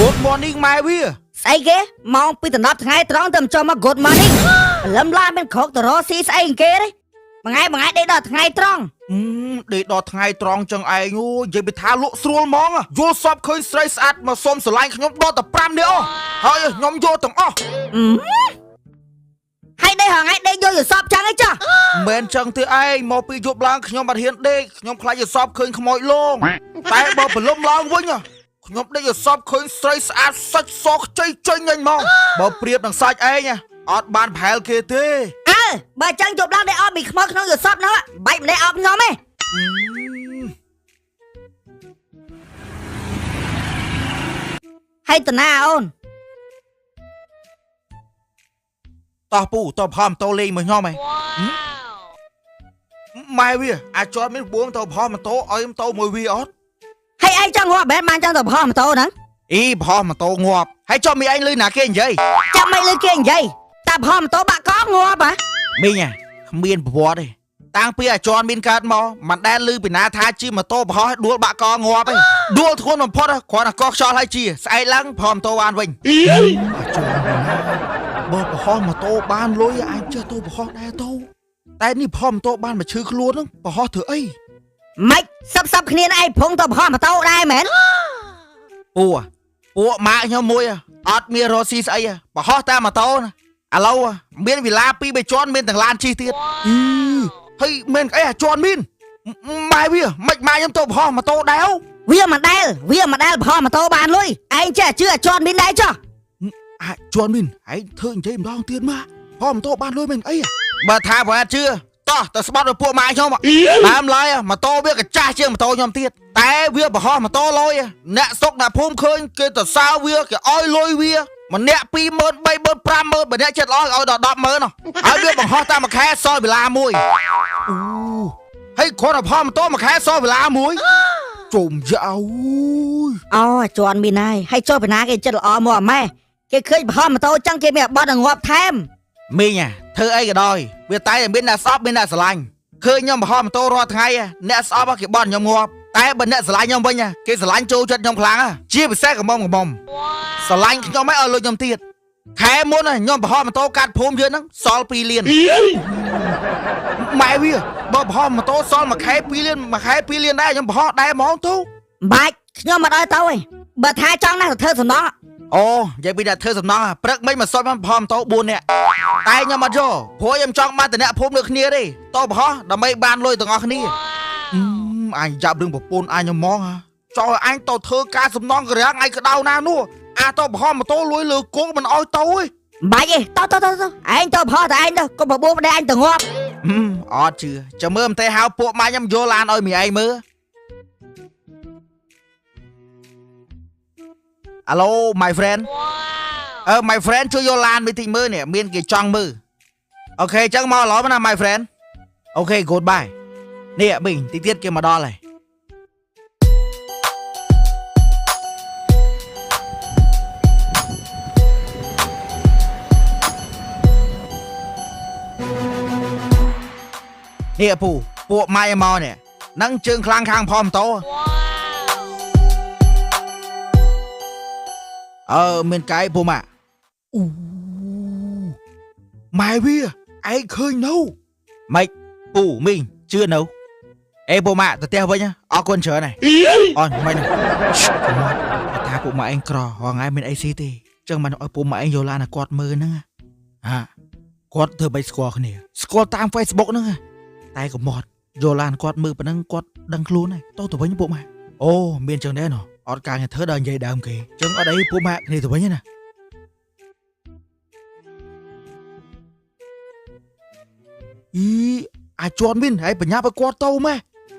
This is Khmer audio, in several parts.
Good morning ម៉ែវាស្អីគេមកពីតំណប់ថ្ងៃត្រង់ទៅចូលមក Good morning លឹមឡាមិនខកតរស៊ីស្អីគេទេមួយថ្ងៃដេកដល់ថ្ងៃត្រង់ដេកដល់ថ្ងៃត្រង់ចឹងឯងអូនិយាយពីថាលក់ស្រួលហ្មងយល់សពឃើញស្រីស្អាតមកសុំស្រឡាញ់ខ្ញុំដល់តែ5នាក់អស់ហើយខ្ញុំយកទាំងអស់ហើយដេកហងៃដេកយកយល់សពចឹងឯងចាមិនចឹងទេឯងមកពីយប់ឡើងខ្ញុំអត់ហ៊ានដេកខ្ញុំខ្លាចយល់សពឃើញខ្មោចលងតែបើព្រលឹមឡើងវិញខ្ញុំដេកយល់សពឃើញស្រីស្អាតសាច់សខ្ចីចេញញហ្មងបើប្រៀបនឹងសាច់ឯងអត់បានប្រហែលគេទេបើចឹងយប់ឡើងដេកអត់មានខ្មោចក្នុងយល់សពនោះបាច់ម្លេះអប់ខ្ញុំទេហើយតាណាអូនតោះពូតោះផំតោលេងមួយខ្ញុំហ៎ម៉ែវាអាចត់មានបួងតោផំម៉ូតូឲ្យម៉ូតូមួយវាអត់ហើយឯងចង់ងាប់បែបបានចឹងទៅផំម៉ូតូហ្នឹងផំម៉ូតូងាប់ហើយចុះមីឯងលឺណាគេនិយាយចាំមិនលឺគេនិយាយតែផំម៉ូតូបាក់កងងាប់មីងគ្មានប្រវត្តិទេតាំងពីអាចន់មានកើតមកមិនដែលលឺពីណាថាជិះម៉ូតូបរោះដួលបាក់កងាប់ទេដួលធ្ងន់បំផុតគ្រាន់តែកោះខ្យល់ហើយជាស្អែកឡើងផំម៉ូតូបានវិញបើបរោះម៉ូតូបានលុយអញចេះទៅបរោះដែរទៅតែនេះផំម៉ូតូបានមកឈឺខ្លួនហ្នឹងបរោះធ្វើអីម៉េចសឹបគ្នាឯងភងទៅបរោះម៉ូតូដែរមែនពួកម៉ាក់ខ្ញុំមួយអត់មានរ៉ូស៊ីស្អីបរោះតែម៉ូតូណាឥឡូវមានវិឡា2 3ជាន់មានទាំងឡានជិះទៀតហើយមានអីអាជាន់មានម៉ែវាមិនម៉ែខ្ញុំទៅបរោះម៉ូតូដែរវាមិនដែលបរោះម៉ូតូបានលុយឯងចេះជឿអាជាន់មានដែរចុះជាន់មានឯងធ្វើនិយាយម្ដងទៀតមកបរោះម៉ូតូបានលុយមិនអីបើថាបើអត់ជឿតោះទៅស្បត់ឲ្យពួកម៉ែខ្ញុំដើមឡើយម៉ូតូវាក៏ចាស់ជាងម៉ូតូខ្ញុំទៀតតែវាបរោះម៉ូតូលុយអ្នកសុកអ្នកភូមិឃើញគេទៅសើវាគេឲ្យលុយវាម្នាក់20000 30000 50000បើអ្នកចិត្តល្អឲ្យដល់100,000ហើយវាបង្ហោះតាមមួយខែសល់វេលាមួយហើយគ្រាន់តែផំម៉ូតូមួយខែសល់វេលាមួយជុំយ៉ាអូជន់មានហើយចុះពីណាគេចិត្តល្អមកម៉ែគេឃើញផំម៉ូតូចឹងគេមានបត់ងាប់ថែមមីងធ្វើអីក៏ដោយវាតែមានអ្នកស្អប់មានអ្នកស្រឡាញ់ឃើញខ្ញុំបង្ហោះម៉ូតូរាល់ថ្ងៃអ្នកស្អប់គេបត់ខ្ញុំងាប់តែបើអ្នកស្រឡាញ់ខ្ញុំវិញគេស្រឡាញ់ចូលចិត្តខ្ញុំខ្លាំងជាពិសេសកំមុំស្រឡាញ់ខ្ញុំឲ្យលុយខ្ញុំទៀតខែមុនខ្ញុំបរោះម៉ូតូកាត់ភូមិយើងហ្នឹងសល់2លានម៉ែវាបើបរោះម៉ូតូសល់មួយខែ2លានដែរខ្ញុំបរោះដែរហ្មងទៅបាច់ខ្ញុំមិនឲ្យទៅទេបើថាចង់ណាស់ទៅធ្វើសំណងអូនិយាយពីអ្នកធ្វើសំណងព្រឹកមិញមកសុំបរោះម៉ូតូ4នាក់តែខ្ញុំអត់យកព្រោះខ្ញុំចង់បានតំណែងភូមិដូចគ្នាទេតបរោះដើម្បីបានលុយទាំងអស់គ្នាអញចាប់រឿងប្រពន្ធអញហ្មងចោលអញទៅធ្វើការសំណងក្រាំងឯងក្តៅណានោះទៅបរោះម៉ូតូលុយលើគង់មិនអោយទៅទេបាច់ទេទៅឯងទៅបរោះតែឯងទៅកុំបបួលប្តីអញទៅងាប់អត់ជឿចាំមើលមិនទេហៅពួកម៉ាក់ខ្ញុំយកឡានឲ្យមីឯងមើលHello my friend my friend ជួយយកឡានមួយតិចមើលនេះមានគេចង់មើលអូខេអញ្ចឹងមកឡោណា my friend អូខេ goodbye នេះប៊ីងតិចទៀតគេមកដល់ហើយនេះពួកម៉ៃមកនេះនឹងជើងខ្លាំងខាងផមតោមានកាយពូម៉ាម៉ែវាឯងឃើញនៅម៉េចពូមីងជឿនៅអេពូម៉ាទៅផ្ទះវិញអរគុណច្រើនអូនមិនថាពូម៉ាឯងក្រហងៃមានអីស៊ីទេចឹងមិនឲ្យពូម៉ាឯងយកឡានគាត់មើលហ្នឹងគាត់ធ្វើបីស្គាល់គ្នាស្គាល់តាម Facebook ហ្នឹងតែកុំមកយកឡានគាត់មើលប៉ុណ្ណឹងគាត់ដឹងខ្លួនហើយទៅវិញពូម៉ាអូមានចឹងដែរណោះអត់ការងារធ្វើដល់និយាយដើមគេចឹងអត់អីពូម៉ាក់គ្នាទៅវិញណាអាចន់មានហើយបញ្ញាឲ្យគាត់ទៅម៉ែ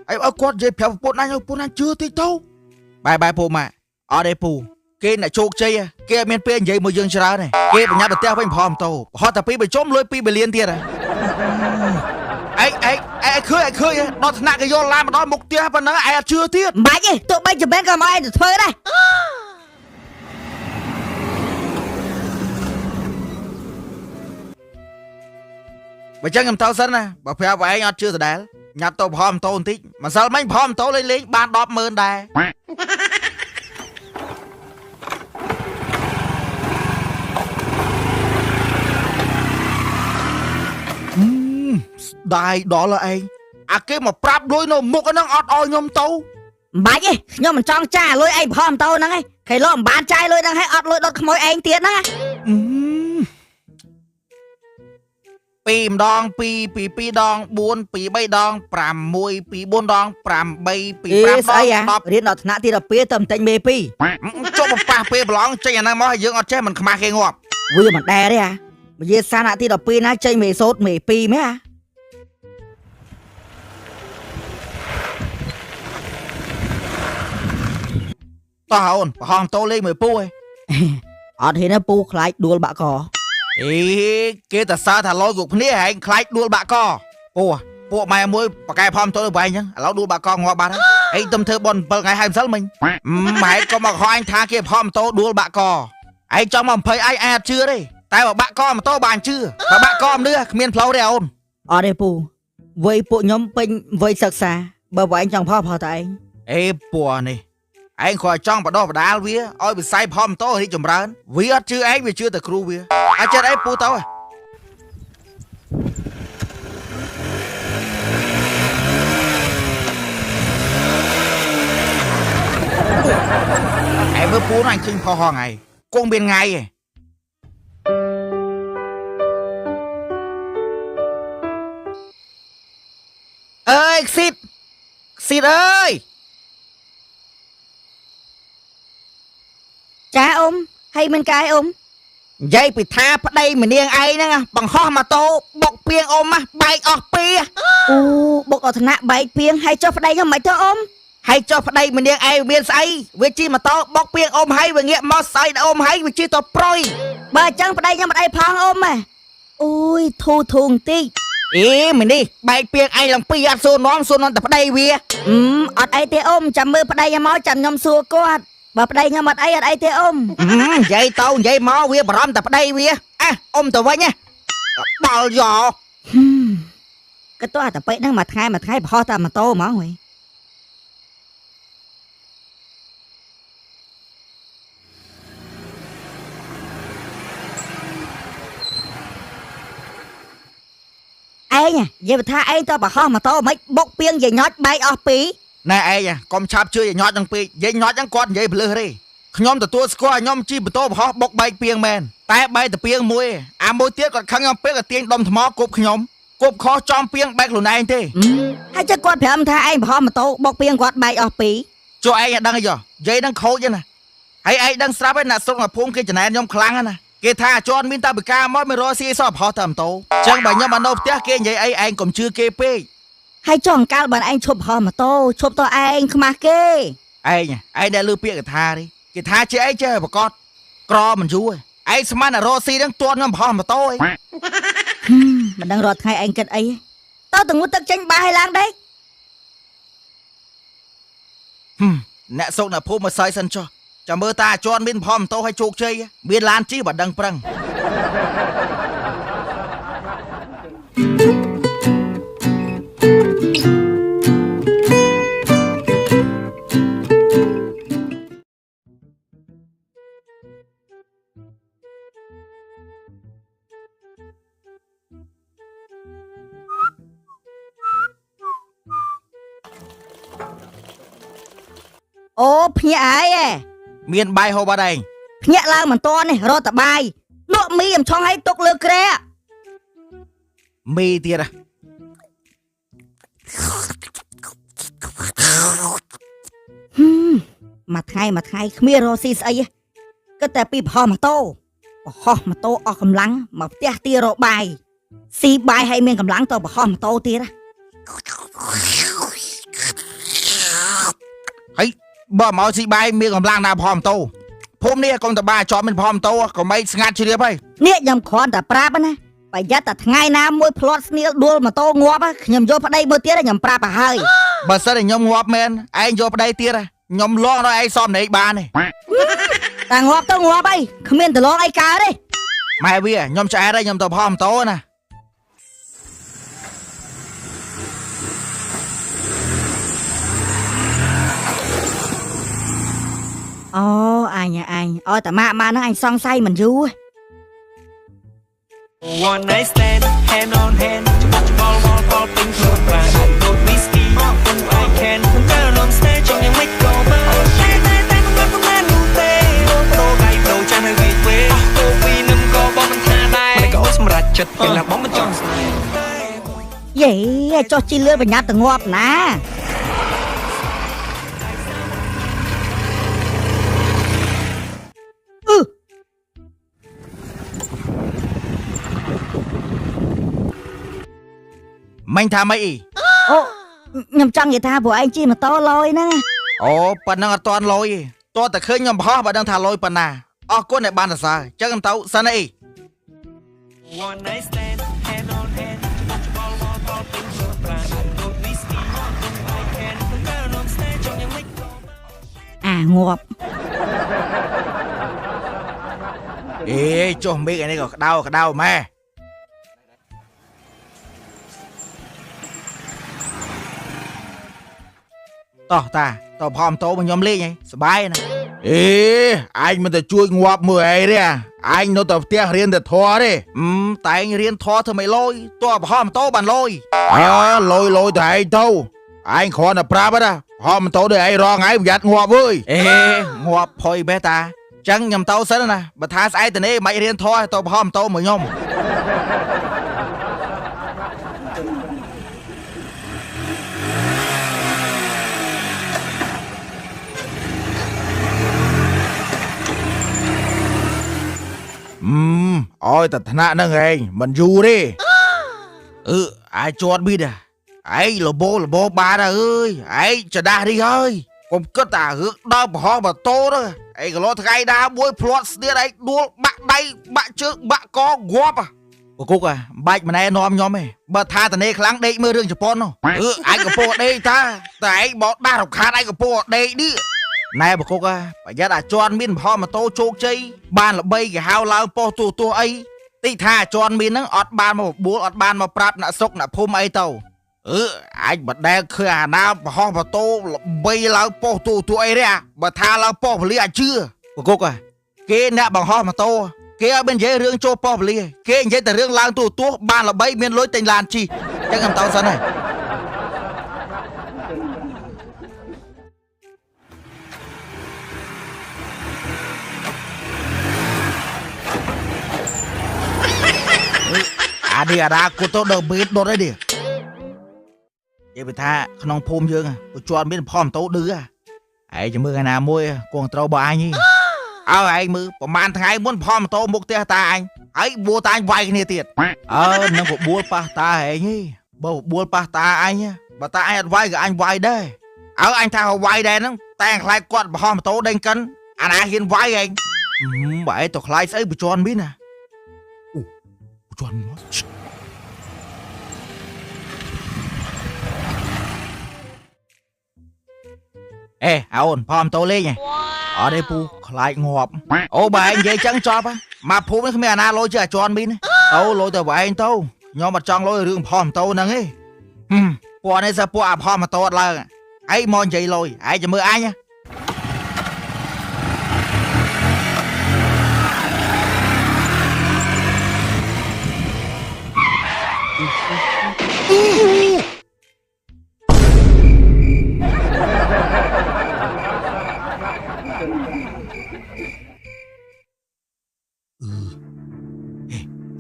ហើយឲ្យគាត់និយាយប្រាប់ប្រពន្ធអញឲ្យប្រពន្ធអញជឿតិចទៅបាយពូម៉ាក់អត់ទេពូគេអ្នកជោគជ័យគេអត់មានពេលនិយាយមួយយើងច្រើនទេគេបញ្ញាទៅផ្ទះវិញប្រហមទៅហត់តែ2 3ជុំលុយ2 3លានទៀតឯងឃើញដល់ថ្នាក់គេយកឡានមកដល់មុខផ្ទះប៉ុណ្ណឹងឯងអត់ជឿទៀតបាច់ទេទោះបីជាមិនក៏មកឯងទៅធ្វើដែរបើចឹងខ្ញុំទៅសិនណាបើប្រាប់ឯងអត់ជឿដដែលញ៉ាត់ទៅប្រហមម៉ូតូបន្តិចម្សិលមិញប្រហមម៉ូតូលេងបាន100000ដែរ đài đó là anh cái mà prap đôi nó một cái nó ọt oi nhom tâu bạch ấy nhưng mà trong cha lôi anh phom tao nắng ấy khởi lo bán trai lôi đang hay ọt lôi đốt môi anh tiền áปีมดองปีดองบุญปีใบดองปรามมวยปีบุญดองปรามใบปีปรามดองตอบ เรียนอดหน้าที่เราเปี้ยเติมเต็งเมปี จบปากเปย์บล้องใจอย่างนั้นมั้งยังเอาใจมันขมาเกงวบ วิ่งมันแดได้อะมาเยสานาที่เราปีนะใจเมโซดเมปีไหมอะ ต่อหอนห้องโตเล่เหมือนปุ้ย อดเห็นนะปูคล้ายดวลบะกอ เกแต่ซาถ้าลอยกุกนี้ให้คล้ายดูบะกอปูไม่มวยปากกายพร้อมโตเลยไปยังเราดูบะกองอบ้านไอ้ตำเธอบอลเปิดไงให้ซัลmìnhไม่ก็มาคอยท่าเกี่ยพร้อมโตดูบะกอไอ้จอมมันเพยไอ้แอบเชื่อดิแต่ว่าบะกอมาโตบานเชื่อบะกอมเนื้อเมียนเพลาเดียว อดได้ปูไว้ปูย้อมเป็นไว้ศึกษาบ่ไหวจังพ่อพอตัวเอง ปัวนี่ไอ้คอยจ้องปะดอปะดาลเวียอ้อยไปใส่พร้อมโตที่จมร้านเวียชื่อไอ้เวียชื่อแต่ครูเวียไอ้เจ้าไอ้ปูโตไอ้เมื่อปูนั่งขึ้นพอห้องไงกงเป็นไงเอ้ยสิทธิ์เอ้ย จ้าอมให้มันกายอม ยายไปท่าพระใดเหมือนเนียงไอ้นั่งบังห้อมาโตบอกเปียงอมมาใบออกเปีย อูบอกอดหน้าใบเพียงให้เจ้าพระใดยังไม่เจ้าอม ให้เจ้าพระใดเหมือนเนียงไอ้เวียนไซเวจีมาโตบอกเปียงอมให้เวียงเงี้ยมอไซอมให้เวจีตัวปล่อย บ่จังพระใดยังไม่ได้พองอมอ่ะอุ้ยทูทุงตี เหมือนนี่ใบเปียงไอ้ลำปีอัดโซนอนแต่พระใดเวีย อดไอเตอมจำมือพระใดยังมอจันยมซัวกอดบ่พระใดยังมัดไออดไอเตอม ยายโตยายมอเวียบร้อมแต่พระใดเวียอมตัวไว้เนี่ยบอลหยอ ก็ตัวแต่ไปนั่งมาท้ายพอตามมาโตมาเว้ยไอ้เนี่ยอย่าไปท่าไอ้ตัวบ่ห้องมาโตไม่บกเปียงอย่าน็อตใบออกปี นายไอ้เนี่ยกอมชับชื่ออย่ายอดจังปียายยอดจังก้อนยายเปลือยเลยขยมแต่ตัวสกอร์ยอมจีบโตพอบกใบเปียงแมนแต่ใบแต่เปียงมวยมวยเตี้ยก่อนขยมเปียงกับเตียงดมทมอกบขยมกบคอจอมเปียงแบกหลุนไอ้เต้ ให้จะกอดแผมท่าไอ้พอมาโตบกเปียงกอดใบออกปี cho ai đang cái gì dây đang khâu chứ nè hay ai đang sắp ấy nè xong là phun cái chân này nhom khlang nè cái tha cho anh min ta bị ca mót mới rồi xí sọp họ thầm tố chẳng bài nhom mà nộp tiếc cái vậy ai anh còn chưa kê pê ให้จ้องก้าวบันไอ้ชบพอมาโตชบตัวไอ้ขมาเก้ ai nhỉ ai đã lưu pia cái tha đi cái tha chứ ai chơi bà con cro mình chú ai xem mà rồi xí đang tuôn nhom họ mà tôi มันดังรอดให้ไอ้กันไอ้เต้าถึงมุดตึกเจงบาให้ล้างได้ nè xong là phun mà sai sân cho chả mơ ta cho anh bên phom tôi hay chụp chơi bên lan chi bà đăng prăng โอ้เพียไอ้ miền bay hồ bà đành เพียล้างเหมือนตัวนี่รอตะบายลวกมีมช่องให้ตกเลือกแกร mì tiệt à มาไทยเมียรอซีไอ้ก็แต่ปีพอมาโตพอมาโตออกกำลังมาเตี้ยตีรอบายซีบายให้เมียกำลังตัวพอมาโตตีนะ ấy bà máu xì bay miệng cầm lang nào phom tô hôm nay con ta ba cho mình phom tô còn mấy ngắt chưa đi bay เนี่ยยำคอนแต่ปราบนะไปยัดแต่ไงน้ำมวยพลอตนี่ดูมาโตงัวปะยำโยพได้เมื่อเตี้ยยำปราบไปให้ bà sao để nhom ngọt men anh vô đây tiệt à nhom lo rồi anh xóm này ba này แต่งัวต้องงัวไปขมิ้นแต่ร้องไอ้กาดิ mai bia nhom trái đây nhom tàu phom tô nè อ๋อไอ้เนี่ยไอ้อ๋อแต่มานะไอ้ซองไส้มันอยู่ One night stand hand on hand ច្បល់វល់ផលពេញខ្លួនបានដូច whisky គុំ I can ខ្ញុំទៅ on stage ចង់យ៉ាងម៉េចក៏បានតែមិនបាននោះទេដូរដៃដូរចាស់នៅវិញវិញទៅពីនឹងក៏បងមិនថាដែរមិនក៏សម្រាប់ចិត្តពេលណាបងមិនចង់ស្នេហ៍ យេចុះជីលឿនបញ្ញាត់ទៅងាប់ណាមិញថាម៉េចអី អូខ្ញុំចង់និយាយថាពួកឯងជិះម៉ូតូលយហ្នឹង អូប៉ុណ្ណឹងអត់តាន់លយទេតោះតែឃើញខ្ញុំបោះបើដឹងថាលយប៉ុណ្ណាអរគុណដែលបានសរសើរចឹងទៅសិនអី One night stand hand on hand ច្បល់វល់ផលពេញខ្លួនបានដូច whisky គុំ I can ខ្ញុំទៅ on stage ចង់យ៉ាងម៉េចក៏បាន អាងាប់ អេចុះមេឃឯនេះក៏ក្តៅម៉ែតោះតាតោះផលម៉ូតូមកខ្ញុំលេងហីសបាយណាអេអញមិនទៅជួយងាប់មើលអីទេអញនៅតែផ្ទះរៀនតែធေါ်ទេតែឯងរៀនធေါ်ធ្វើមិនលយតោះផលម៉ូតូបានលយលយតែឯងទៅឯងគ្រាន់តែប្រាប់ណាផលម៉ូតូដូចឯងរងឯងប្រយ័ត្នងាប់អើយអេងាប់ផុយបេះតាចឹងខ្ញុំទៅសិនណាបើថាស្អែកទៅនេះមិនរៀនធေါ်ទៅផលម៉ូតូមកខ្ញុំអើយតែថ្នាក់ហ្នឹងឯងមិនយូរទេអាចជាប់មីដែរឯងលបោបានអើយឯងចដាស់នេះហើយកុំគិតតែរឿងដើរប្រហោះម៉ូតូទៅឯងកន្លោថ្ងៃណាមួយភ្លាត់ស្នៀតឯងដួលបាក់ដៃបាក់ជើងបាក់កងាប់ពគុកបាច់ម្នាក់នាំខ្ញុំទេបើថាតនេខ្លាំងដេកមើលរឿងជប៉ុននោះឯងកំពុងដេកតាតែឯងបោកដាស់រំខានឯងកំពុងដេកនេះណែបកុកប្រយ័ត្នអាជន់មានប្រហោះម៉ូតូជោគជ័យបានល្បីគេហៅឡើងប៉ុស្តិ៍ទូអីតិចថាអាជន់មានហ្នឹងអត់បានមកបបួលអត់បានមកប្រាប់អ្នកស្រុកអ្នកភូមិអីទៅអាចបដែលឃើញអាណាប្រហោះម៉ូតូល្បីឡើងប៉ុស្តិ៍ទូអីទេបើថាឡើងប៉ុស្តិ៍ពលីអាចជឿបកុកគេអ្នកបង្ហោះម៉ូតូគេអត់មាននិយាយរឿងចូលប៉ុស្តិ៍ពលីគេនិយាយតែរឿងឡើងទូបានល្បីមានលុយទិញឡានជីចឹងខ្ញុំទៅសិនហើយអានេះអាដាគូទៅដើបេតដុតអីនេះនិយាយថាក្នុងភូមិយើងក៏ជាប់មានផលម៉ូតូឌឺឯងចាំមើលឯណាមួយគង់ត្រូវបើអញឲ្យឯងមើលប្រហែលថ្ងៃមុនផលម៉ូតូមុខផ្ទះតាអញហើយបួតាអញវាយគ្នាទៀតនឹងបបួលប៉ះតាឯងបើបបួលប៉ះតាអញបើតាអញអត់វាយក៏អញវាយដែរអញថាវាយដែរហ្នឹងតែខ្លាចគាត់ប្រហោះម៉ូតូដេញកិនអាណាហ៊ានវាយឯងបើឯងទៅខ្លាចស្អីបជន់មានណាជន់មកអូនផមតូលេងអត់ទេពូខ្លាចងាប់អូបើឯងនិយាយចឹងចប់មកភូមិនេះគ្មានអាណាលុយជឿអាជន់មីនទៅលុយទៅបើឯងទៅខ្ញុំអត់ចង់លុយរឿងផមតូហ្នឹងទេពួកនេះសើពួកអាផមតូអត់ឡើងឯងមកនិយាយលុយឯងចាំមើលអញ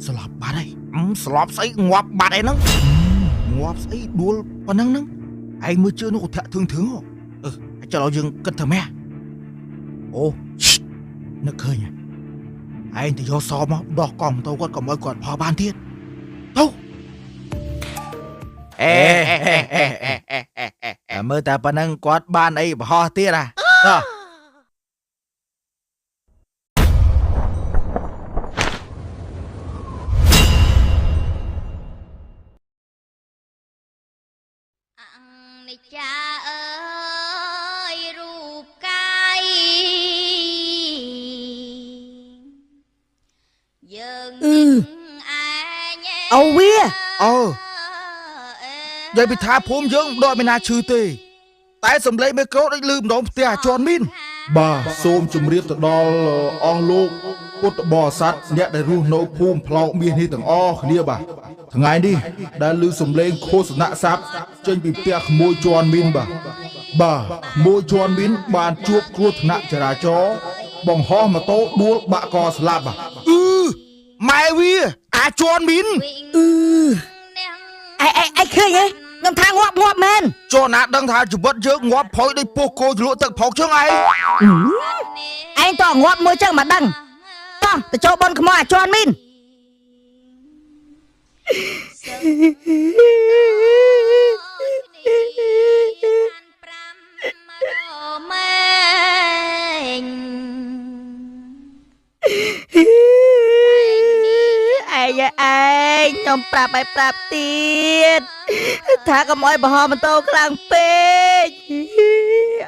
ស្លាប់បាត់ហើយស្លាប់ស្អីងាប់បាត់អីហ្នឹងងាប់ស្អីដួលប៉ុណ្ណឹងហ្នឹងឯងមើលជឿនោះធាក់ធឹងចុះយើងគិតធ្វើម៉េចអូនឹកឃើញឯងទៅយកសោមកដោះកង់ទៅគាត់កុំឲ្យគាត់ផលបានទៀតទៅមើលតែប៉ុណ្ណឹងគាត់បានអីបរោះទៀតតោះនិច្ចាអើយរូបកាយយើងនឹងឯងអូវានិយាយពីថាភូមិយើងមិនដកមានណាឈឺទេតែសំឡេងមេក្រូដូចលឺម្ដងផ្ទះអាជន់មីនបាទសូមជម្រាបទៅដល់អស់លោក ពុទ្ធបរិស័ទអ្នកដែលរស់នៅភូមិផ្លោកមាសនេះទាំងអស់គ្នាបាទថ្ងៃនេះដែលឮសំឡេងឃោសនៈស័ព្ទចេញពីផ្ទះក្មួយជន់មីនបាទក្មួយជន់មីនបានជួបគ្រោះថ្នាក់ចរាចរណ៍បង្ហោះម៉ូតូដួលបាក់កស្លាប់បាទ ម៉ែវាអាចន់មីន ឯឃើញហ៎ខ្ញុំថាងាប់មែន ចុះណាដឹងថាជីវិតយើងងាប់ផុយដូចពោះគោជ្រលក់ទឹកផុកជើងឯង ឯងតងាប់មួយចឹងមកដឹងតោះទៅចូលបនខ្មោចអាចន់មីន ម៉ែង ខ្ញុំប្រាប់ឲ្យប្រាប់ទៀតថាកុំឲ្យបរហម៉ូតូខ្លាំងពេក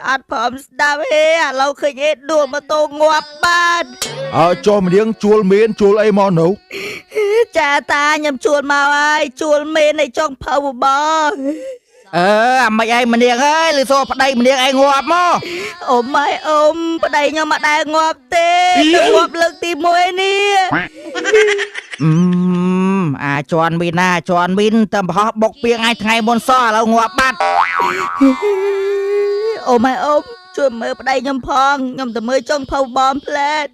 អត់ព្រមស្ដាប់ទេឥឡូវឃើញឯងដួលម៉ូតូងាប់បាត់ អើចុះម្ដៀងជួលមានជួលអីមកនៅ ចាតាខ្ញុំជួលមកហើយជួលមេនឲ្យចុងភៅបប អាមិនឯងម្នាងអើយលឺសូប្តីម្នាងឯងងាប់មក អូម៉ៃអូមប្តីខ្ញុំមកដែរងាប់ទេងាប់លើកទី1នេះ អាចន់មីនណាចន់មីនតែបរោះបុកពីថ្ងៃថ្ងៃមុនសោះឥឡូវងាប់បាត់ អូម៉ៃអូមជួយមើលប្តីខ្ញុំផងខ្ញុំទៅមើលចុងភៅបំផ្លែត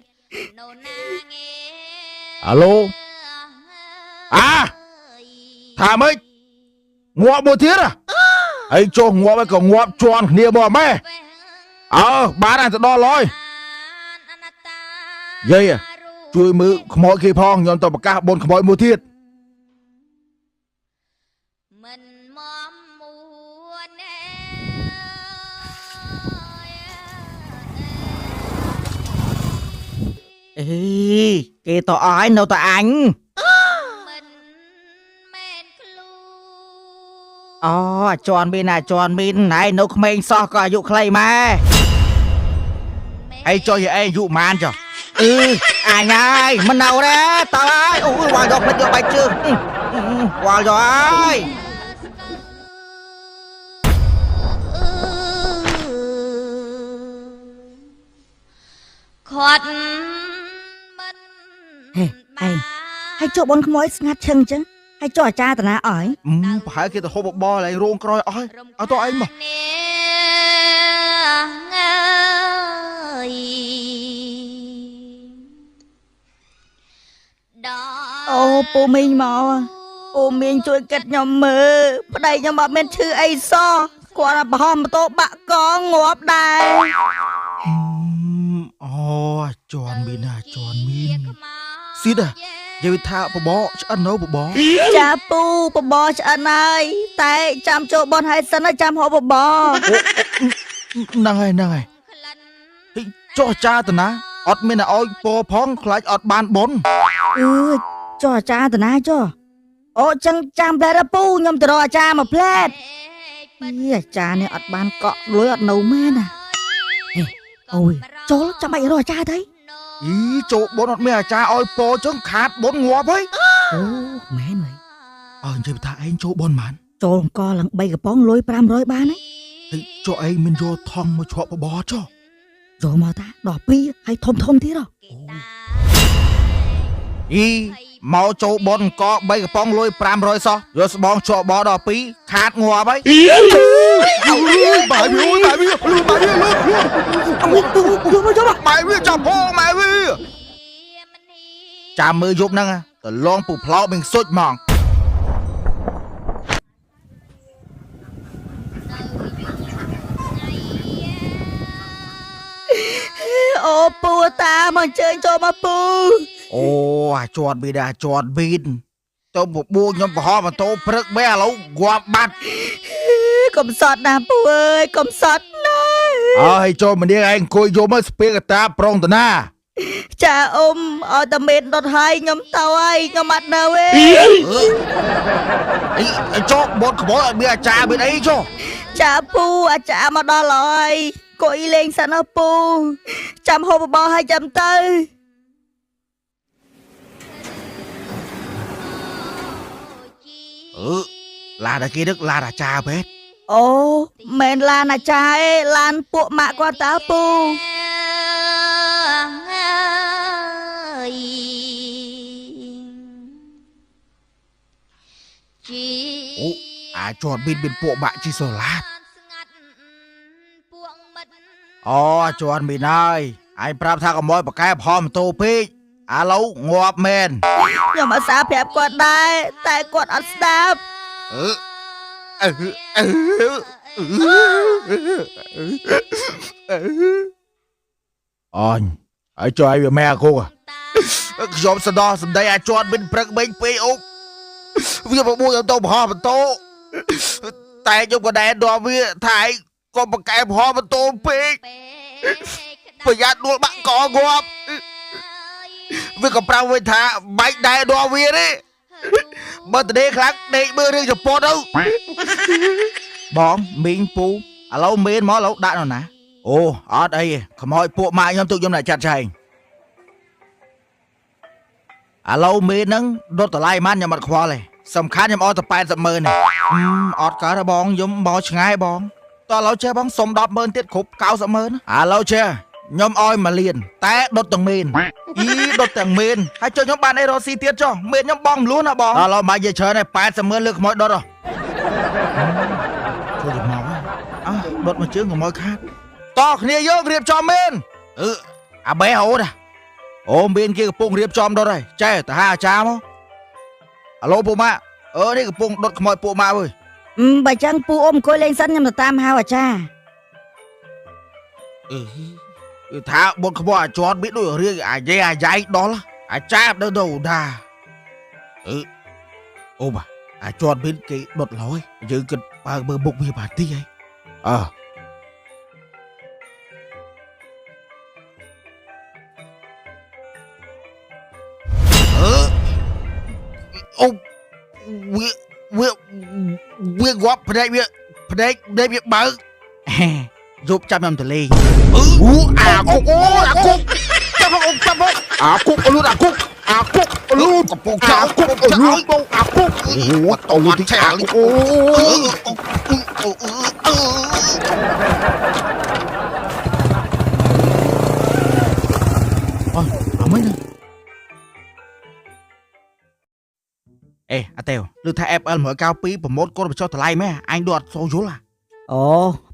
ណូណាងេ អាឡូថាម៉េចងាប់មួយទៀតហើយចុះងាប់ហើយក៏ងាប់ជន់គ្នាមកម៉ែបានហើយទៅដល់ហើយយាយជួយមើលខ្មោចគេផងខ្ញុំទៅប្រកាសបនខ្មោចមួយទៀត មិនមមមួនណែ អេគេតអស់ហើយនៅតែអញ មិនមែនខ្លួន អូអាចន់មីនណាចន់មីនណៃនៅក្មេងសោះក៏អាយុខ្លីម៉ែអីចុះឯងអាយុប៉ុន្មានចុះអញហើយមិននៅទេតើហើយអូយវ៉ាយកភ្លេចយកបាយជើងវ៉ាយកហើយ ខាត់មិន ហើយចូលបនខ្មោចស្ងាត់ឈឹងចឹងហើយចូលអាចារ្យតាណាអស់ ប្រហែលគេទៅហូបបបរឡើងរោងក្រោយអស់ហើយឲ្យតឯងមក ងើយដល់ អូពូមីងមកពូមីងជួយកាត់ខ្ញុំមើលប្តីខ្ញុំអត់មានឈឺអីសោះគាត់តែបរហម៉ូតូបាក់កងងាប់ដែរ អូចន់មីនណាចន់មីនស៊ីតនិយាយថាបបឆ្អិននៅបប ចាពូបបរឆ្អិនហើយតែចាំចូលបនហើយសិនចាំហូបបបរ ហ្នឹងហើយចុះចាតាណាអត់មានឲ្យពោផងខ្លាចអត់បានបន ចុះអាចារ្យតាណាចុះអូចឹងចាំផ្លែតពូខ្ញុំទៅរកអាចារ្យមកផ្លែតអាចារ្យនេះអត់បានកក់លុយអត់នៅមែនណាអូយចូលចាំបាច់រកអាចារ្យទៅ ចូលបនអត់មានអាចារ្យឲ្យពោចឹងខាតបនងាប់ហើយ អូមែនហើយ និយាយថាឯងចូលបនហ្មង ចូលអង្គឡើង3កំប៉ុងលុយ500បានហើយ ចុះឯងមានយកថងមកឈប់បបចុះ ចូលមកតាដល់2ហើយធំទៀតហ៎ មកចូលបនក3កំប៉ុងលុយ500សោះយកស្បងជាប់បដល់2ខាតងាប់ហើយ បាយវាចាប់ផងម៉ែវា ចាំមើលយប់ហ្នឹងទៅលងពូផ្លោកមិនសុចហ្មង អូពូតាមកអញ្ជើញចូលមកពូ អូអាចន់មីនណាចន់មីនទៅបបួលខ្ញុំបរហម៉ូតូព្រឹកបែឥឡូវងាប់បាត់ កុំសត់ណាពូអើយកុំសត់ណា ហើយចូលម្នាងឯងអង្គុយយំមកស្ពាកតាប្រងតាណា ចាអ៊ំឲ្យតាមេនដុតហើយខ្ញុំទៅហើយខ្ញុំអត់នៅទេ ចុះបនក្បួនអត់មានអាចារ្យមានអីចុះ ចាពូអាចារ្យមកដល់ហើយកុយលេងសិនណាពូចាំហូបបបរឲ្យចាំទៅ ឡានតែគេនឹកឡានអាចារ្យពេត អូមែនឡានអាចារ្យឯងឡានពួកម៉ាក់គាត់តើពូ ងើយ ជី អូអាចតមីនមានពួកបាក់ជីសូឡាត ស្ងាត់ពួកមិត្ត អូចតមីនហើយឯងប្រាប់ថាកុំឲ្យប្រកែបហមម៉ូតូពេកឥឡូវងាប់មែន ខ្ញុំអាសាប្រាប់គាត់ដែរតែគាត់អត់ស្ដាប់ អឺអឺអឺអញឲ្យចុះឲ្យវាមែអាគូខ្ញុំសដោះសម្ដីអាចតមីនព្រឹកមិញពេកអូវាបបួលទៅបហមម៉ូតូតែខ្ញុំក៏ដែរដល់វាថាឯងកុំប្រកែបហមម៉ូតូពេក ប្រយ័ត្នដួលបាក់កងាប់វាក៏ប្រាប់វិញថាបាច់ដែរដល់វាទេបើតដេខ្លាំងដេកមើលរឿងជប៉ុនទៅបងមីងពូឥឡូវមេនមកឥឡូវដាក់នៅណាអូអត់អីខ្មោចពួកម៉ាក់ខ្ញុំទុកខ្ញុំដាក់ចាត់ចែងឥឡូវមេនហ្នឹងដុតតម្លៃម៉ានខ្ញុំអត់ខ្វល់ទេសំខាន់ខ្ញុំអត់ទៅ80,000ទេអត់កើតទេបងខ្ញុំមកឆ្ងាយបងតោះឥឡូវចេះបងសុំ10,000ទៀតគ្រប់90,000ឥឡូវចេះខ្ញុំឲ្យ1លានតែដុតទាំងមេនអ៊ីដុតទាំងមេនហើយចុះខ្ញុំបានអីរស់ស៊ីទៀតចុះមេនខ្ញុំបងមលួនណាបងឥឡូវមកនិយាយច្រើនហើយ80,000លើខ្មោចដុតហ៎ជួយទៅមកអើដុតមួយជើងខ្មោចខាតតោះគ្នាយករៀបចំមេនអាបេហូតអូមេនគេកំពុងរៀបចំដុតហើយចេះទៅហៅអាចារ្យមកឥឡូវពូម៉ាក់នេះកំពុងដុតខ្មោចពួកម៉ាក់អើយ បើចឹងពូអ៊ំអង្គុយលេងសិនខ្ញុំទៅតាមហៅអាចារ្យ ថាបុតខ្មោចអាចតមានដូចរឿងអាយ៉ៃដល់អាចារ្យទៅដាអូបាទអាចតមានគេដុតឡើយយើងគិតបើមើលមុខវាបានទីហើយអូវាងាប់ផ្នែកវាបើកយប់ចាំខ្ញុំទៅលេងអាគុកចាំមកចាំមកអាគុកលូតកំពុងចោលគុកលូតបងអាគុកអូតូទីឆាលអូអមិនអេអាតេវឮថា FL 192ប្រម៉ូទកូនបញ្ចុះតម្លៃមែនអញដូចអត់សូវយល់អូ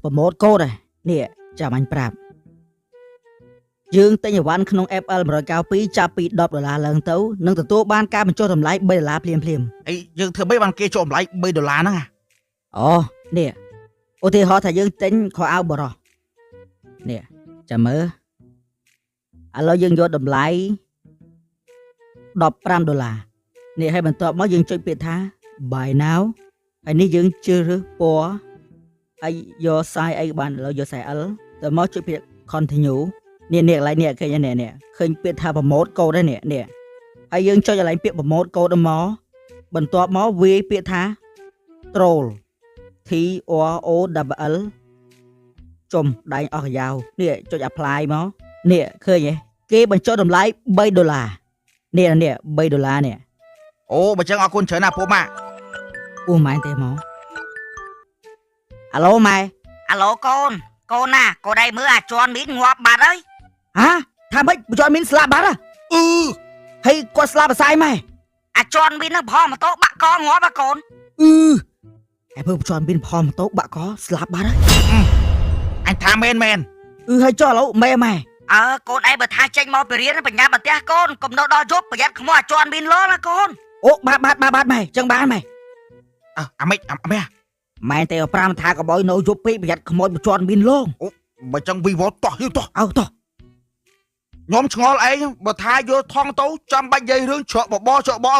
ប្រម៉ូទកូដនេះចាំអញប្រាប់យើងទិញអីវ៉ាន់ក្នុង FL 192ចាប់ពី$10ឡើងទៅនឹងទទួលបានការបញ្ចុះតម្លៃ$3ភ្លាមអីយើងធ្វើមិនបានគេចុះតម្លៃ$3ហ្នឹងអូនេះឧទាហរណ៍ថាយើងទិញខោអាវបរោះនេះចាំមើលឥឡូវយើងយកតម្លៃ$15នេះហើយបន្ទាប់មកយើងចុចពាក្យថា buy now ហើយនេះយើងជ្រើសរើសពណ៌ហើយយក size អីបានឥឡូវយក size L ទៅមកចុចពាក្យ continue នេះកន្លែងនេះឃើញនេះឃើញពាក្យថា promote code ដែរនេះហើយយើងចុចកន្លែងពាក្យ promote code មកបន្ទាប់មកវាយពាក្យថា troll TROLL ចុំដៃអស់កាយ៉ាវនេះចុច apply មកនេះឃើញទេគេបញ្ចុះតម្លៃ$3នេះ$3នេះអូបើចឹងអរគុណច្រើនណាស់ពួកម៉ាក់អូម៉ែទេមកអាឡូម៉ែអាឡូកូនណាកូនដៃមើលអាចន់មីនងាប់បាត់ហើយហាថាម៉េចចន់មីនស្លាប់បាត់ហ៎ហើយគាត់ស្លាប់អាសាយម៉ែអាចន់មីននឹងផម៉ូតូបាក់កងាប់ហ៎កូនហើយមើលចន់មីនផម៉ូតូបាក់កស្លាប់បាត់ហើយអញថាមែនហើយចុះឥឡូវម៉ែកូនឯងបើថាចេញមកពីរៀនបញ្ញាបន្ទះកូនកុំនៅដល់យប់ប្រយ័ត្នខ្មោចអាចន់មីនលោណាកូនអូបាទម៉ែចឹងបានម៉ែអាម៉េចម៉ែតែ5ថាកបោយនៅយប់ពេកប្រយ័ត្នខ្មោចជាន់មានលងអូបើចឹងវីវតោះយូតោះខ្ញុំឆ្ងល់ឯងបើថាយកថងទៅចាំបាច់និយាយរឿងច្រកបប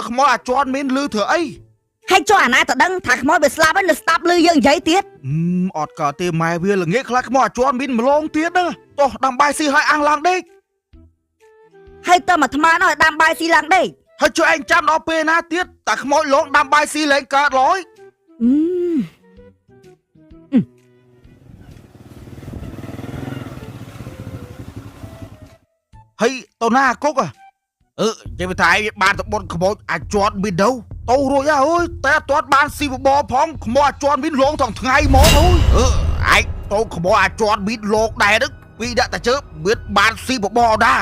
ខ្មោចអាចន់មានលឺធ្វើអីហើយចុះអាណាតដឹងថាខ្មោចវាស្លាប់ហើយនៅស្ដាប់លឺយើងនិយាយទៀតអត់ក៏ទេម៉ែវាល្ងាចខ្លះខ្មោចអាចន់មានម្លងទៀតហ្នឹងទោះដាំបាយស៊ីឲ្យអាំងឡើងដេកហើយតើអាត្មានោះឲ្យដាំបាយស៊ីឡើងដេកហើយជួយឯងចាំដល់ពេលណាទៀតតែខ្មោចលងដាំបាយស៊ីលែងកើតឡើយហើយតើណាគុកនិយាយថាឯងបានទៅបុនខ្មោចអាចន់មីនទៅរួចហើយអើយតែអត់បានស៊ីបបផងខ្មោចអាចន់មីនលងទាំងថ្ងៃហ្មងអើយឯងទៅខ្មោចអាចន់មីនលងដែរហ្នឹងពីដាក់តែជើមានបានស៊ីបបដែរ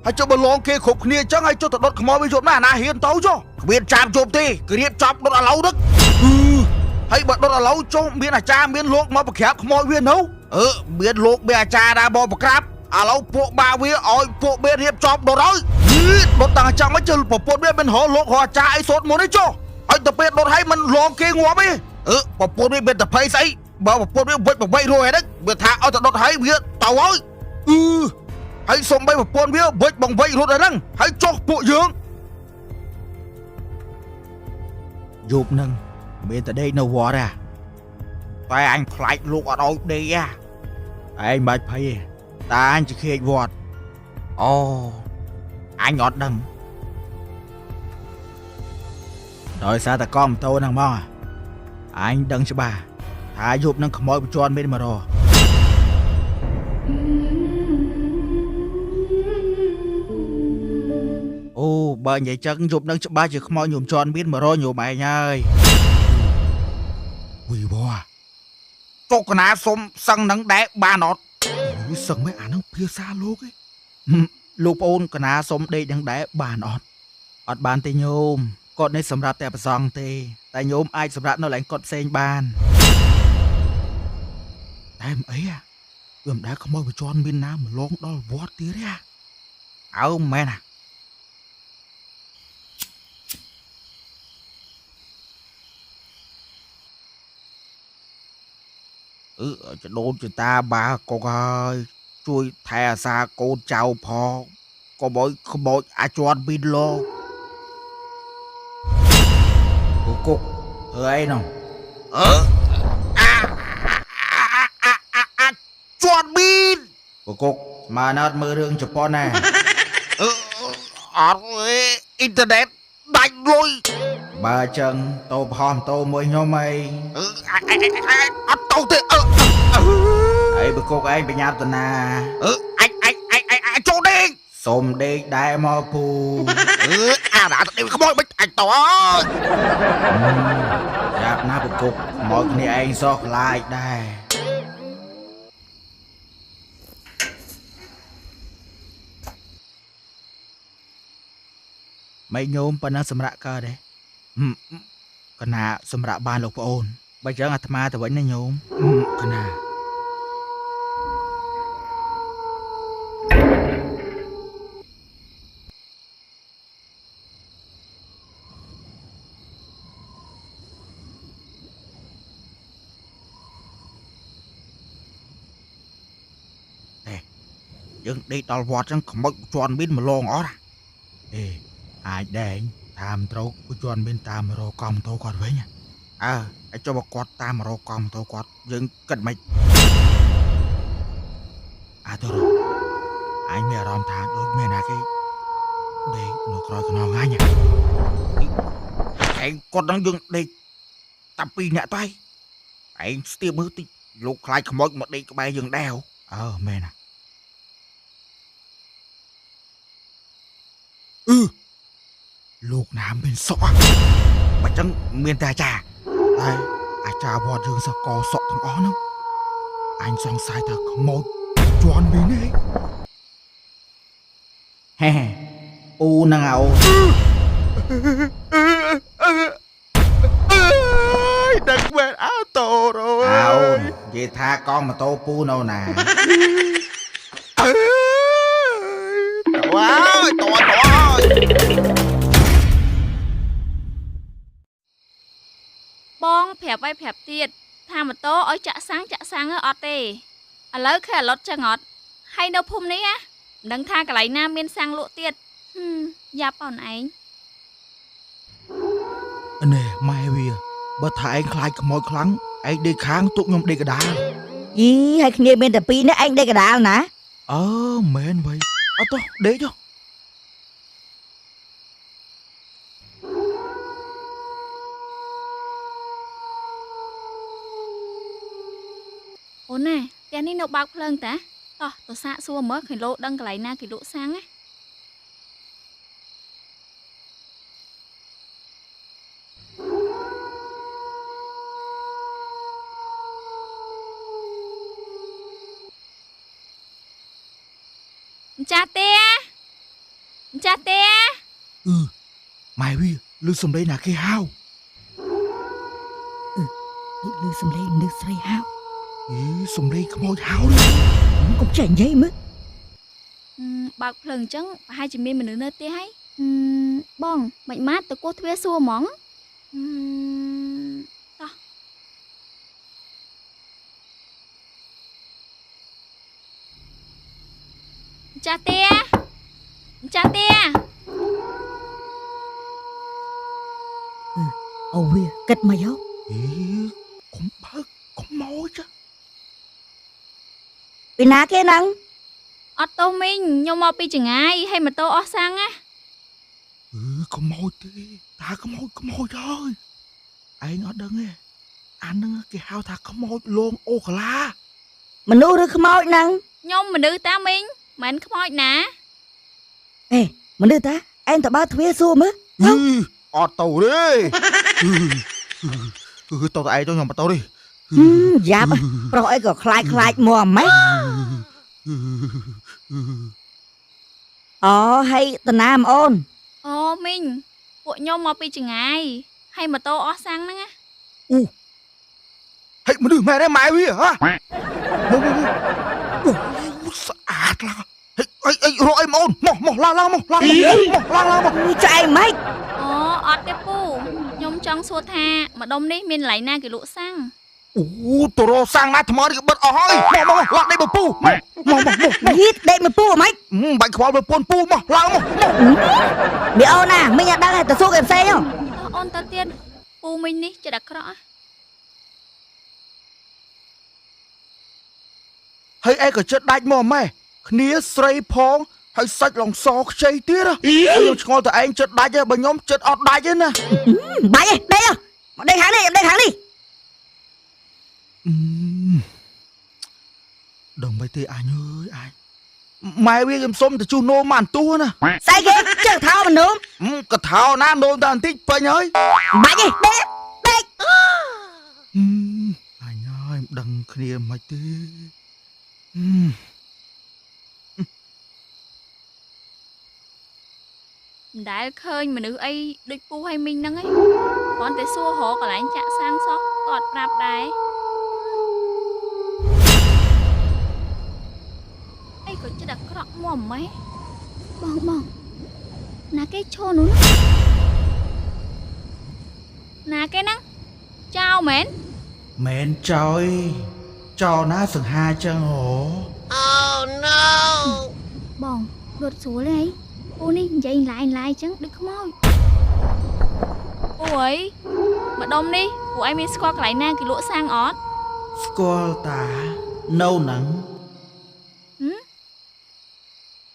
ហើយចុះបើលងគេគ្រប់គ្នាអញ្ចឹងហើយចុះទៅដុតខ្មោចវាយប់ណាណាហ៊ានទៅចុះគ្មានចាំជប់ទេគឺរៀបចាប់ដុតឥឡូវហ្នឹងហើយបើដុតឥឡូវចុះមានអាចារ្យមានលោកមកប្រក្រាបខ្មោចវានៅមានលោកមានអាចារ្យដែរមកប្រក្រាបឥឡូវពួកបាវាឲ្យពួកវារៀបចំដុតហើយដុតតាំងចាំមិនជិលប្រពន្ធវាមិនរកលោករកអាចារ្យអីសូត្រមុនទេចុះហើយទៅពេលដុតហើយមិនលងគេងាប់ទេប្រពន្ធវាមានតែភ័យស្អីបើប្រពន្ធវាវិច8រួយហ្នឹងវាថាឲ្យទៅដុតហើយវាទៅហើយហើយសុំបីប្រពន្ធវាវិចបង្វេចរត់ហើយហ្នឹងហើយចុះពួកយើងយប់ហ្នឹងមានតែដេកនៅវត្តតែអញខ្លាចលោកអត់ឲ្យដេកឯងមិនបាច់ភ័យទេតាអញជាខេកវត្តអូអញអត់ដឹងដោយសារតែកង់ម៉ូតូហ្នឹងមកអញដឹងច្បាស់ថាយប់នឹងខ្មោចបញ្ជាន់មានមករអូបើនិយាយចឹងយប់នឹងច្បាស់ជាខ្មោចញោមជន់មានមករញោមឯងហើយវីវ៉ាចុកកណាសុំសឹងនឹងដែរបានអត់សឹងមិនអានឹងភាសាលោកឯងលោកប្អូនកណាសុំដេកនឹងដែរបានអត់បានទេញោមគាត់នេះសម្រាប់តែប្រសងទេតែញោមអាចសម្រាប់នៅកន្លែងគាត់ផ្សេងបានតែមិនអីវាមិនដែលខ្មោចបញ្ជាន់មានណាមកលងដល់វត្តទៀតទេអើមែនចដូនចតាបាកុកហើយជួយថែអាសាកូនចៅផងកុំឲ្យខ្មោចអាចន់មានលងគុកធ្វើអីនោះជាន់មីនគុកមកណើតមើលរឿងជប៉ុនណាអត់អ៊ីនធឺណិតដាច់លុយបើចឹងតោផោះតោមួយខ្ញុំអីអត់តោទេអីបើគុកឯងបញ្ញាប់តាណាអញចូលដេកសុំដេកដែរមកពូអាណាទៅដេកខ្មោចមិនអញតោអើយយ៉ាប់ណាប្រគុកមកគ្នាឯងសោះខ្លាចដែរមិនញោមប៉ុណ្ណឹងសម្រាប់កើតទេកណាសម្រាប់បានលោកប្អូនបើចឹងអាត្មាទៅវិញណាញោមកណាយើងដេកដល់វត្តចឹងខ្មោចជន់មានមកលងអត់អាចដែរតាមត្រូវជន់មានតាមរកកង់ម៉ូតូគាត់វិញឲ្យចុះមកគាត់តាមរកកង់ម៉ូតូគាត់យើងគិតមិនទៅអញមានអារម្មណ៍ថាដូចមានណាគេដេកនៅក្រោយខ្នងអញឯងគាត់នឹងយើងដេកតែ2នាក់ទៅឯងស្ទាបមើលតិចលោកខ្លាចខ្មោចមកដេកក្បែរយើងដែរមែនណាលោកណាមានសក់បើចឹងមានតែអាចារ្យតែអាចារ្យវត្តយើងសកសក់ទាំងអស់ហ្នឹងអញសង្ស័យថាខ្មោចជន់មានទេហេពូនឹងអូដឹកមែនអោតូរអើយនិយាយថាកង់ម៉ូតូពូនៅណាវ៉ាយតោបងប្រាប់ឲ្យប្រាប់ទៀតថាម៉ូតូឲ្យចាក់សាំងអត់ទេឥឡូវខែអឡុតចឹងអត់ហើយនៅភូមិនេះមិនដឹងថាកន្លែងណាមានសាំងលក់ទៀតយ៉ាប់អូនឯងណែម៉ែវាបើថាឯងខ្លាចខ្មោចខ្លាំងឯងដេកខាងទុកខ្ញុំដេកកដាលហើយគ្នាមានតែ2នាក់ឯងដេកកដាលណាមែនvậyអត់ទៅដេកចុះអូនណាផ្ទះនេះនៅបើកភ្លើងតាតោះទៅសាកសួរមើលឃើញលោកដឹងកន្លែងណាគេលក់សាំងណាចាស់ទេ ចាស់ទេ ម៉ែវាឮសំឡេងណាគេហៅ លឺសំឡេងនឹកស្រីហៅ សំឡេងខ្មោចហៅ កុំចេះនិយាយមើល បើកភ្លើងអញ្ចឹងប្រហែលជាមានមនុស្សនៅទេហើយបងមិនម៉ាត់ទៅគោះទ្វារសួរហ្មងតោះចាស់ទេចាស់ទេ អូវាគិតមកយក កុំបើកខ្មោច ពីណាគេហ្នឹង អត់ទោះមីងខ្ញុំមកពីចង្ងាយហើយម៉ូតូអស់សាំងណា ខ្មោចទេតាខ្មោចហើយឯងអត់ដឹងទេអានឹងគេហៅថាខ្មោចលងអូកាឡា មនុស្សឬខ្មោចហ្នឹង ខ្ញុំមនុស្សតាមីងមិនខ្មោចណា អេមនុស្សតាឯងទៅបើកទ្វារសួរមើល អត់ទៅទេទៅតែឯងទៅខ្ញុំបទៅទេ យ៉ាប់ប្រុសអីក៏ខ្លាចមកម៉េចអូហើយតាណាមអូន អូមីងពួកខ្ញុំមកពីចង្ងាយហើយម៉ូតូអស់សាំងហ្នឹងណា ហេមនុស្សមែនទេម៉ែវាហ៎ស្អាតឡាហេរកអីម៉ូនមកឡើងមក ចែកម៉េច អូអត់ទេពូខ្ញុំចង់សួរថាម្ដុំនេះមានកន្លែងណាគេលក់សាំង អូតរសាំងណាថ្មនេះគេបិទអស់ហើយមកឡើងដេកពូមក យីដេកមកពូម៉េច បាច់ខ្វល់ប្រពន្ធពូមកឡើងមក មីអូនណាមីងអត់ដឹងតែសួរគេផ្សេង អូនទៅទៀតពូមីងនេះចិត្តអាក្រក់ ហើយឯងក៏ចិត្តដាច់មកម៉ែគ្នាស្រីផងហើយសាច់ឡងសខ្ចីទៀតខ្ញុំឆ្ងល់តែឯងចិត្តដាច់ទេបើខ្ញុំចិត្តអត់ដាច់ទេណា បាច់ទេដេកមកដេកខាងនេះដឹងមិនទេអញអើយអញម៉ែវាខ្ញុំសុំទៅជួសនោមមកអន្ទោះណា ស្អីគេជើងថោមនុស្ស កថោណានោមតែបន្តិចពេញហើយ បាច់ទេដេក អញហើយមិនដឹងគ្នាមិនទេ មិនដែលឃើញមនុស្សអីដូចពូហើយមីងហ្នឹងឯងគ្រាន់តែសួររកកន្លែងចាក់សាំងសោះក៏អត់ប្រាប់ដែរអីក៏ចិត្តអាក្រក់មកម៉េះបងណាគេឈរនោះណាគេហ្នឹងចៅមែន មែនចោយចោណាសង្ហាចឹងហ៎ បងរត់ស្រួលទេពូនេះនិយាយឡាយចឹងដូចខ្មោចពូអីម្ដុំនេះពូឯងមានស្គាល់កន្លែងណាគេលក់សាំងអត់ ស្គាល់តានៅហ្នឹង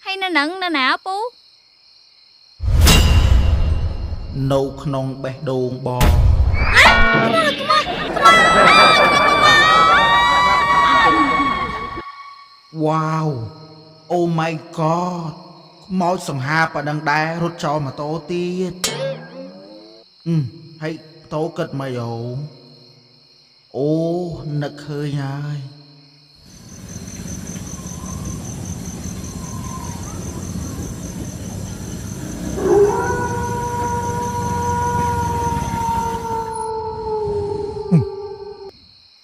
ហើយនៅនឹងនៅណាពូ នៅក្នុងបេះដូងបងវ៉ាវអូ my god ខ្មោចសង្ហាប៉ណ្ណឹងដែររត់ចោលម៉ូតូទៀតហើយម៉ូតូគិតមកយោអូនឹកឃើញហើយ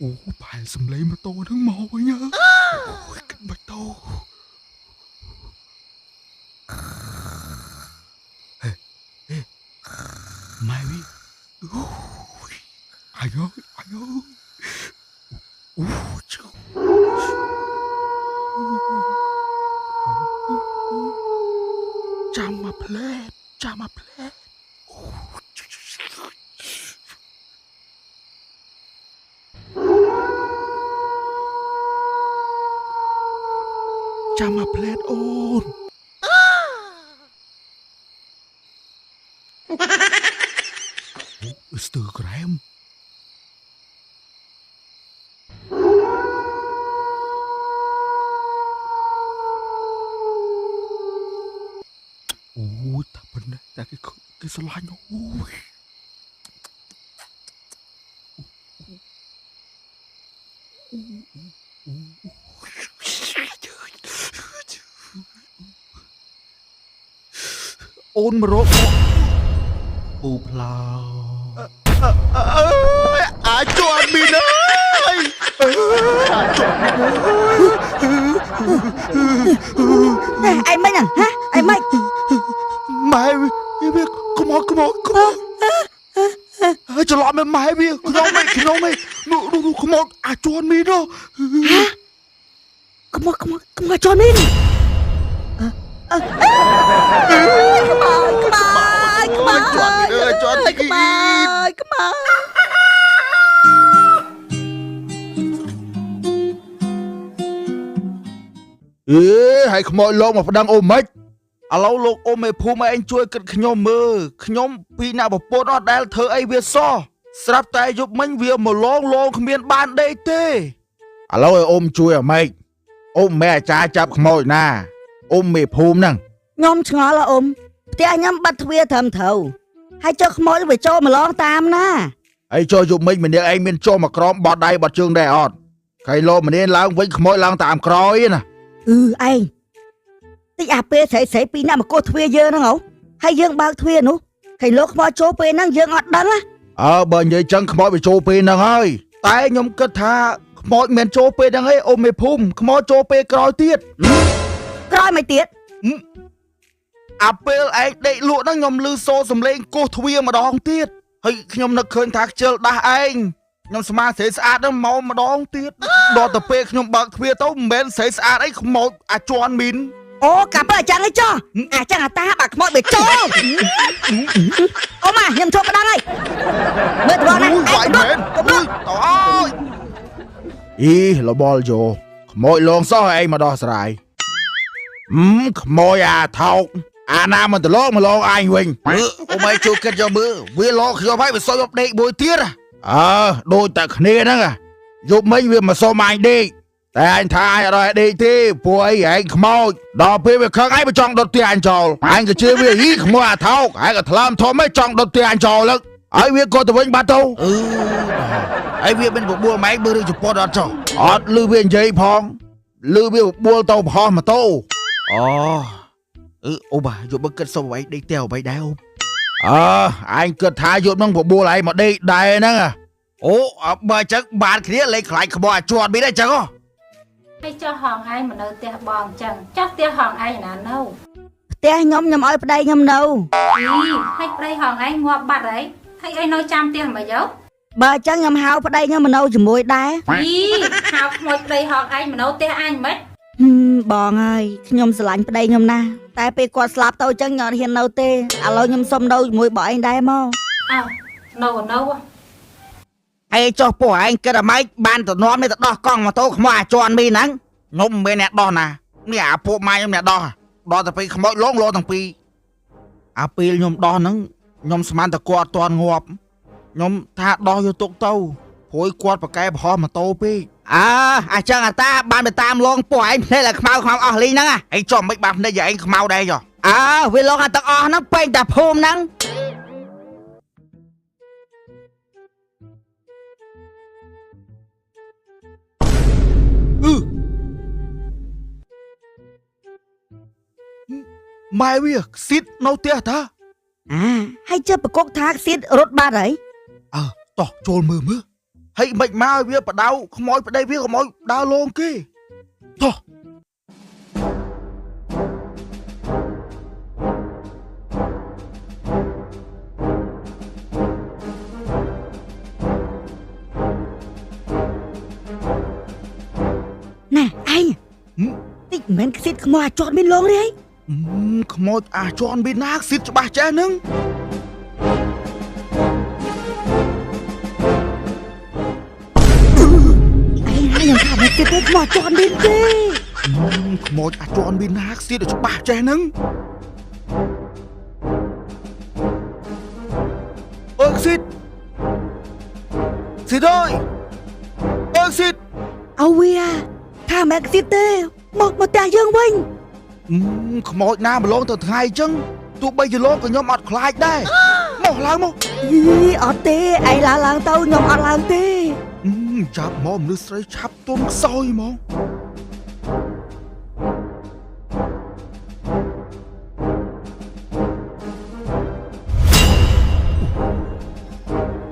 អូប្រហែលសំឡេងម៉ូតូហ្នឹងមកវិញអូយគិតម៉ូតូម៉ែវីអូយអាយអូជូចាំមកផ្លែតចាំមកផ្លែតអូចាំមកផ្លែតអូនស្ទើក្រែមអូយតែប៉ុណ្ណេះតែគេស្រឡាញ់អូយ អូនមករកពូផ្លោអាចន់មីនអើយអាចន់មីនអើយ ឯងមិនហ្នឹងហ៎ឯងមិន ម៉ែវាcome on ច្រឡំម៉ែវាខ្ញុំឯងនោះcome on អាចន់មីនហ៎ Come on, Johnny. Come on. Johnny. Come on. ហើយខ្មោចលោកមកប្តឹងអូម៉េចឥឡូវលោកអ៊ំឯភូមិឯងជួយគិតខ្ញុំមើលខ្ញុំពីអ្នកប្រពន្ធអត់ដែលធ្វើអីវាសោះស្រាប់តែយប់មិញវាមកលងគ្មានបានដេកទេឥឡូវឲ្យអ៊ំជួយអាម៉េចអ៊ំមិនអាចារ្យចាប់ខ្មោចណាអ៊ំមេភូមិហ្នឹង ខ្ញុំឆ្ងល់អ៊ំផ្ទះខ្ញុំបាត់ទ្វារត្រឹមត្រូវហើយចុះខ្មោចវាចូលមកឡងតាមណា ហើយចុះយប់មិញម្នាក់ឯងមានចូលមកក្រោមបត់ដៃបត់ជើងដែរអត់ខៃលោម្នាក់ឡើងវិញខ្មោចឡើងតាមក្រោយណា ឯងតិចអាពេលស្រីពីអ្នកមកកោះទ្វារយើងហ្នឹងហ៎ហើយយើងបើកទ្វារនោះខៃលោកខ្មោចចូលពេលហ្នឹងយើងអត់ដឹងណា បើនិយាយចឹងខ្មោចវាចូលពេលហ្នឹងហើយតែខ្ញុំគិតថាខ្មោចមិនចូលពេលហ្នឹងឯងអ៊ំមេភូមិខ្មោចចូលពេលក្រោយទៀត ក្រោយមកទៀត អាពេលឯងដេកលក់ហ្នឹងខ្ញុំឮសូរសំឡេងគោះទ្វារម្ដងទៀតហើយខ្ញុំនឹកឃើញថាខ្ជិលដាស់ឯងខ្ញុំស្មានស្រីស្អាតហ្នឹងមកម្ដងទៀតដល់ទៅពេលខ្ញុំបើកទ្វារទៅមិនមែនស្រីស្អាតអីខ្មោចអាចន់មីន អូកាប់អញ្ចឹងឯងចុះអាចឹងអាតាបាក់ខ្មោចវាចូលអូម៉ាខ្ញុំចូលប្តឹងហើយមើលទៅណា វាយមែនអូយអីលបលយោខ្មោចលងសោះឯងមកដោះស្រាយខ្មោចអាថោកអាណាមិនទៅមកលងអញវិញអូម៉ែជួយគិតយកមើលវាលងខ្ញុំហើយវាសុយមកដេកមួយទៀតដូចតែគ្នាហ្នឹងយប់មិញវាមកសុំអញដេកតែអញថាអញអត់ឲ្យដេកទេពួកអីឯងខ្មោចដល់ពេលវាខឹងឯងមកចង់ដុតផ្ទះអញចោលអញក៏ជឿវាខ្មោចអាថោកឯងក៏ថ្លើមធំឯងចង់ដុតផ្ទះអញចោលហ្នឹងហើយវាក៏ទៅវិញបាត់ទៅហើយវាមានបបួលម៉ែមើលរឿងជប៉ុនអត់ចោះអត់លឺវានិយាយផងលឺវាបបួលទៅប្រហោះម៉ូតូអូបាយកមកគិតសុំឲ្យដេកផ្ទះអ្វីដែរអូអញគិតថាយកនឹងបបួលឯងមកដេកដែរហ្នឹងអូបើអញ្ចឹងបានគ្នាលេខខ្លាចខ្មោចអាចន់មានអញ្ចឹង ហើយចុះហងឯងមកនៅផ្ទះបងអញ្ចឹងចុះផ្ទះហងឯងណានៅ ផ្ទះខ្ញុំឲ្យប្តីខ្ញុំនៅ ហើយប្តីហងឯងងាប់បាត់ហើយឯងនៅចាំផ្ទះមកយក បើអញ្ចឹងខ្ញុំហៅប្តីខ្ញុំមកនៅជាមួយដែរ ហៅខ្មោចប្តីហងឯងមកនៅផ្ទះអញមិន បងហើយខ្ញុំស្រឡាញ់ប្តីខ្ញុំណាស់តែពេលគាត់ស្លាប់ទៅអញ្ចឹងខ្ញុំអត់ហ៊ាននៅទេឥឡូវខ្ញុំសុំនៅជាមួយបងឯងដែរមក នៅ អីចុះពួកឯងគិតអាម៉េចបានទៅនាំនេះទៅដោះកង់ម៉ូតូខ្មោចអាចន់មីហ្នឹងខ្ញុំមិនមែនអ្នកដោះណានេះអាពួកម៉ែខ្ញុំអ្នកដោះដល់ទៅពេលខ្មោចលងទាំងពីរអាពេលខ្ញុំដោះហ្នឹងខ្ញុំស្មានតែគាត់អត់ទាន់ងាប់ខ្ញុំថាដោះយកទុកទៅព្រួយគាត់ប្រកែប្រហោះម៉ូតូពេកអាចឹងអាតាបានទៅតាមលងពួកឯងភ្នែកតែខ្មៅអស់លីហ្នឹងឯងចុះមិនបានភ្នែកឯងខ្មៅដែរចុះវាលងអាទាំងអស់ហ្នឹងពេញតែភូមិហ្នឹងម៉ែវាស៊ីតនៅផ្ទះតាហើយជិះប្រកុកថាស៊ីតរត់បាត់ហើយ តោះចូលមើលហើយមិនមកឲ្យវាបដៅខ្មោចប្តីវាខ្មោចដើរលងគេតោះណែឯងតិចមិនស៊ីតខ្មោចអាចត់មានលងទេ ខ្មោចអាចន់មានណាស៊ីតច្បាស់ចេះហ្នឹងខ្ញុំថាមិនទេខ្មោចអាចន់មានទេ ខ្មោចអាចន់មានណាស៊ីតច្បាស់ចេះហ្នឹងស៊ីតអើយស៊ីត เอาវាថាមិនស៊ីតទេមកផ្ទះយើងវិញ ខ្មោចណាម្លងទៅថ្ងៃអញ្ចឹងទោះបីជាលោកក៏ខ្ញុំអត់ខ្លាចដែរមកឡើងមក អត់ទេឯងឡើងទៅខ្ញុំអត់ឡើងទេ ចាប់មកមនុស្សស្រីឆាប់ទុំខ្សោយហ្មង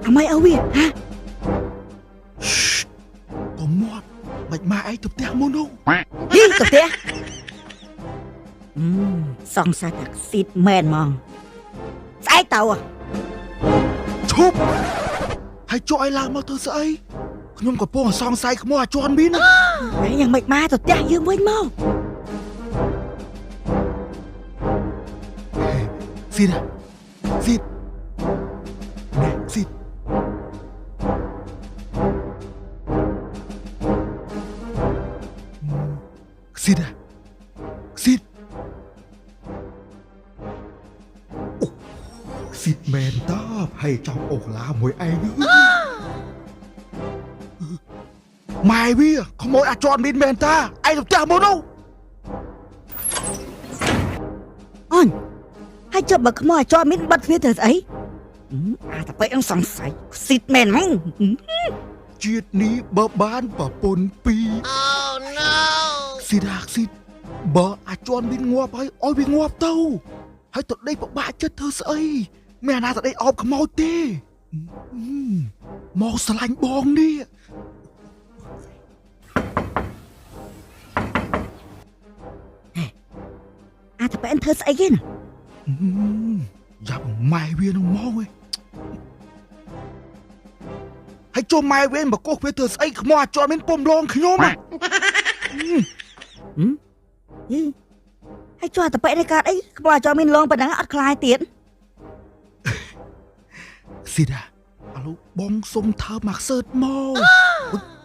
Mày ở việc hả? Có mót mạch mà ai tập tè môn đâu. Đi tập tè. Xong sai thật xịt mền mong. Sai tàu à? Chụp hay cho ai làm mà thơ sợi. Nhưng có bố xong sai không mua cho ăn bin. Đấy nhằng mạch ma tập tè dương quên mau. Xin à. Xin. Nè xin. Xin à. Xin. Xin mền tớp hay trong ổ lá mùi ai nữa. Mày bia không mỗi chọn bên mền ta. Ai được chả muốn đâu. On. Hay cho bà không ai cho mình bắt phía thật ấy. Tập ấy ông xong sai xịt mền mong. Chiết ní bơ bán và bồn pi. Oh no. Xin hạc xin. Bơ chọn bên ngoạp ấy. Ôi bên ngoạp tâu. Hãy tụi đây bà chất thơ sợi. Mẹ nào tụi đây ốp không mau tê. Mau xa lánh bong đi. Tập ấy anh thơ sợi ghê nè. Dạ mày viên ông mau ấy. Hãy cho mày viên mà cô biết thơ sợi không mau chọn bên bồm lòng khi nhôm à. Hay cho tập ấy đây cả ấy. Không ai cho mình lòng bà nắng ọt khai tiến. Xin à. Alo bong xông thơ mạc sợt mô.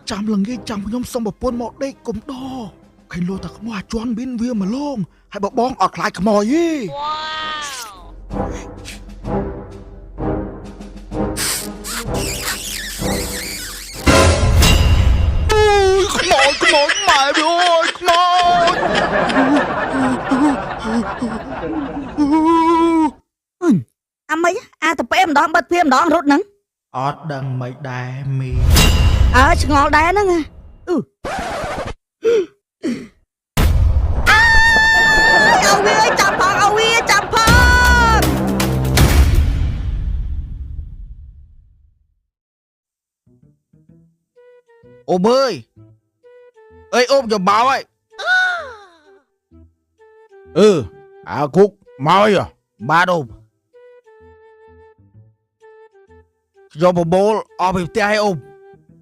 Chăm lần nghe chăm của nhóm xong bà bôn mọ đây cũng đo. Khánh lô ta không hòa choan bên viên mà lông. Hãy bà bong ọt lại cả mò ý. Come on, mày bị ơi, come on. Mấy tập ấy em đó bắt phim đó rút nắng. ọt đằng mày đài mì. Chứ ngọt đá nó nghe. Ông ơi chạm phong, ông ơi chạm phong. Ôm ơi. Ê ôm cho báo ấy. Cúc mau ấy à. Ba ôm. Cho một bố ở bên tè hay ôm.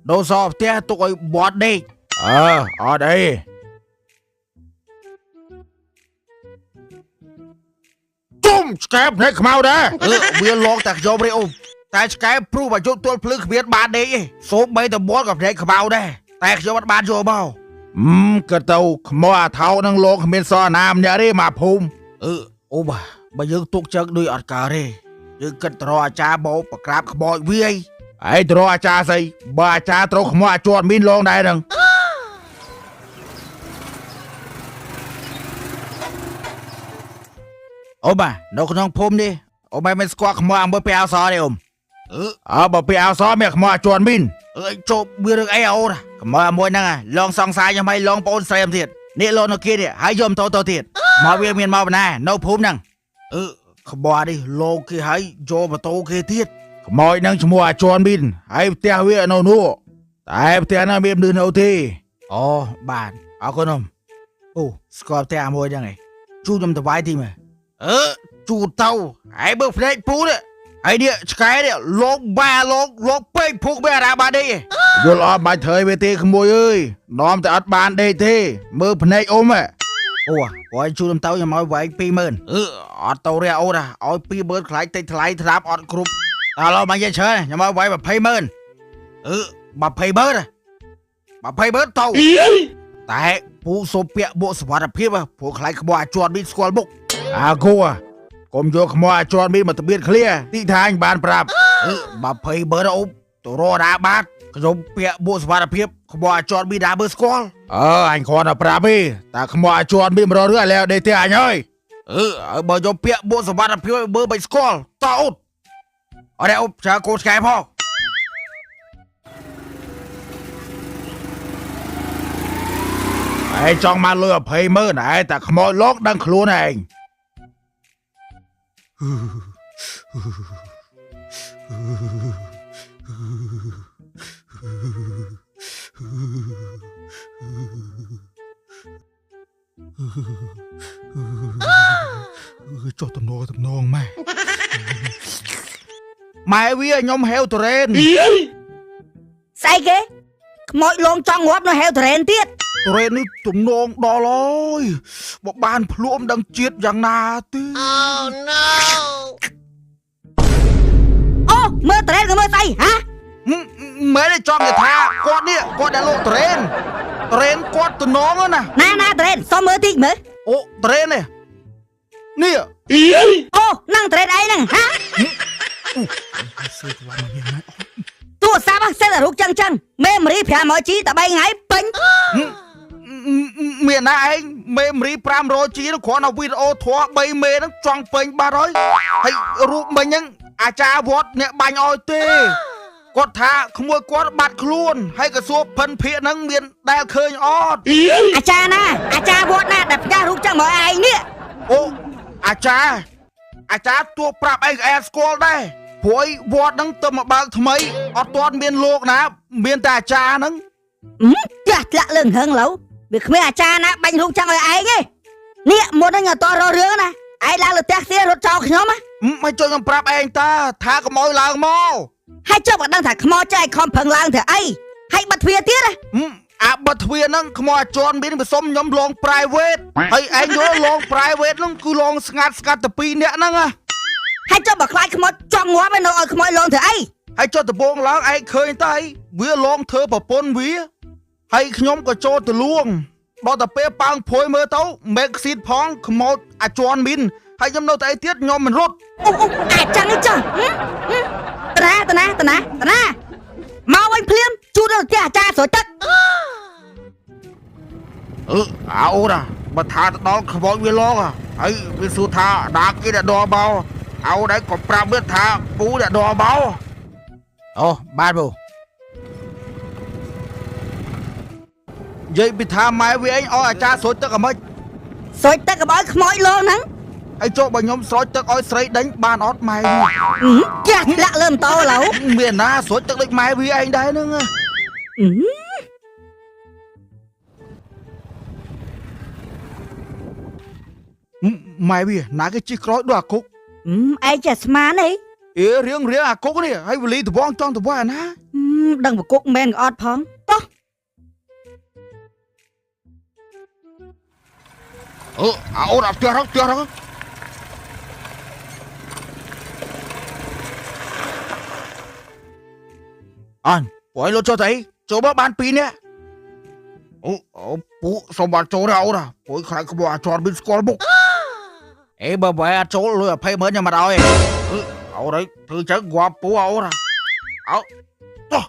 Đâu sao tè tụi bọt đi. Ở đây. Chum Skype này mau đó. Bia log tạc vô đây ôm. Tại Skype prove mà chúng tôi phลึกbiết bạn đi. Số mấy tầm bọt gặp này mau đây. Tạc vô bắt bạn vô bao. Cái tàu mà thao năng log miền so nam nhớ đi mà phum. Ôm à. Bây giờ tục chắc đuôi ọt cả đi. Nhưng cần trò cha bố bà krab khám bội vi ấy. Ấy trò cha xây. Bà cha trò khám bội chọn mình lòng đây đừng. Ôm à, nó không phôm đi. Ôm mày mình squat khám bội bà áo xó đi ôm. Bà áo xó mẹ khám bội chọn mình. Cho bia được ấy ổ nè. Khám bội môi năng à. Lòng song sai cho mày lòng bôn xem thiệt. Nị lộn nó kia đi. Hãy dùm tô thiệt. Mà bia miền màu bà nè. Nó phôm năng. Không bỏ đi, lô kia hãy cho mà tô kia thiết. Mọi năng cho mua chọn bin, hãy tèo huyện nâu nụ. Tại tèo năng biếm đưa nâu thi. Bạn, con không? Scorp tèo môi ra này. Chú nhầm tập vái thì mà. Chú tao, hãy bước lên phú đấy. Hãy địa, cái đấy, lô ba lô bênh phúc bè ra bà đi. Vô lo bài thời về tê không môi ơi. Nóm ta ớt bàn đây thế, mơ phần này ôm à. Ôi chú đâm tao nhà môi với pi mơn. Ọt tàu ra ô ra. Ôi pi mơn khái tây thái tháp ọt group. Ta lo mà dây chơi nhà môi với bà pay mơn. Bà pay bớt à. Bà pay bớt tàu. Tại phụ số bịa bộ sở hoạt phiếp à. Phụ khái khám bọa chọn bên school book. Cô à. Cùng vô khám bọa chọn bên mà tập biệt clear. Tí thanh bàn prap. Bà pay bớt ốm. Tổ rô đá bát. Giống bịa bộ sở hoạt phiếp. Khám bọa chọn bên đá bớt school. Anh còn ở prap đi. Ta khám bọa chọn bên mà rô rửa leo đây thế anh ơi. Bà cho bịa bộ sở hoạt phiếp bơ bạch school. Tao út. Ở đây ốm cha cô Skype hò. Ai trong mà lừa phê mơ này. Ta khám bọa lót đang khluôn anh. ចុះទំនងម៉ែ ម៉ែវាខ្ញុំហេវតរ៉េន ស្អីគេខ្មោចលងចង់ងាប់នៅហេវត្រេនទៀត តរ៉េននេះទំនងដល់ហើយបើបានភ្លួមដឹងជាតិយ៉ាងណាទេ អូមើលត្រេនក៏មើលស្អីហ៎ មែនទេចង់និយាយថាគាត់នេះគាត់ដែលលោកតរ៉េនគាត់ទំនងណា ណាត្រេនសុំមើលតិចមើល អូតរ៉េននេះនេះ អូនឹងត្រេនអីហ្នឹងហ៎ សួរខ្លាំងណាស់ណា ទូរស័ព្ទសេតែរូបចឹងមេមរី 500G តែ3ថ្ងៃពេញ មានណាឯងមេមរី 500G នោះគ្រាន់តែវីដេអូធម៌3មេហ្នឹងចង់ពេញបាត់ហើយហើយរូបមិញហ្នឹងអាចារ្យវត្តអ្នកបាញ់ឲ្យទេគាត់ថាក្មួយគាត់បាត់ខ្លួនហើយក៏សួរភិនភាកហ្នឹងមានដែលឃើញអត់ អាចារ្យណាអាចារ្យវត្តណាដែលផ្ញើរូបចឹងមកឯងនេះ អូអាចារ្យទោះប្រាប់អីក៏អែស្គាល់ដែរព្រោះវត្តហ្នឹងទៅមកបើកថ្មីអត់ទាន់មានលោកណាមានតែអាចារ្យហ្នឹង ចាស់ធ្លាក់លឹងហឹងឡូវវាគ្មានអាចារ្យណាបាញ់រូបចឹងឲ្យឯងទេនេះមុនហ្នឹងអត់តររឿងណាឯងឡើងលើផ្ទះទៀតរត់ចោលខ្ញុំហ៎ មិនជួយខ្ញុំប្រាប់ឯងតាថាកុំឲ្យឡើងមក ហើយចុះក៏ដឹងថាខ្មោចចែកខំប្រឹងឡើងធ្វើអីហើយបិទទ្វារទៀតណា អាបិទទ្វារហ្នឹងខ្មោចអាជន់មានបសុំខ្ញុំលង private ហើយឯងយល់លង private ហ្នឹងគឺលងស្ងាត់តែ2នាក់ហ្នឹង ហើយចុះបើខ្លាចខ្មោចចង់ងាប់ឯនៅឲ្យខ្មោចលងធ្វើអី ហើយចុះដំបងឡើងឯងឃើញតើវាលងធ្វើប្រពន្ធវាហើយខ្ញុំក៏ចូលទៅលួងដល់តែពេលប៉ាងភួយមើលទៅមេកស៊ីតផងខ្មោចអាជន់មានហើយខ្ញុំនៅតែអីទៀតខ្ញុំមិនរត់ អូអាចចឹងឯងចុះតាណាមកវិញភ្លាមជូតទៅផ្ទះអាចារ្យស្រួយទឹក អូរ៉ាបើថាទៅដល់ខ្មោចវាលងហើយវាសួរថាដាគេដែលដបោអោដែរក៏ប្រាប់វាថាពូដែលដបោអូបាទពូនិយាយពីថាម៉ែវាឯងឲ្យអាចារ្យស្រួយទឹកអាម៉េច ស្រួយទឹកក៏ឲ្យខ្មោចលងហ្នឹង ហើយចុះបើខ្ញុំស្រោចទឹកឲ្យស្រីដេញបានអត់ម៉ែវា ចាស់ធ្លាក់លើម៉ូតូឡូវ មានណាស្រោចទឹកដូចម៉ែវាឯងដែរហ្នឹងម៉ែវាណាគេជិះក្រោយដូចអាគុក ឯងចេះស្មានអី អេរៀងអាគុកនេះហើយវលីតវងចង់ទៅវាណា ដឹងប្រគុកមែនក៏អត់ផងតោះ អូនអត់ផ្ទះហ្នឹងអញពួកឯងលុតចុះទៅចូលមកបាន2នាក់អូពួកសុំបានចូលទៅអូនពួកខ្លាចក្បួនអាចន់មានស្គាល់មុខអេបើបែរអត់ចូលលុយ200000ខ្ញុំមកដល់ឯងអូនធ្វើចឹងងាប់ពូអូនអោតោះ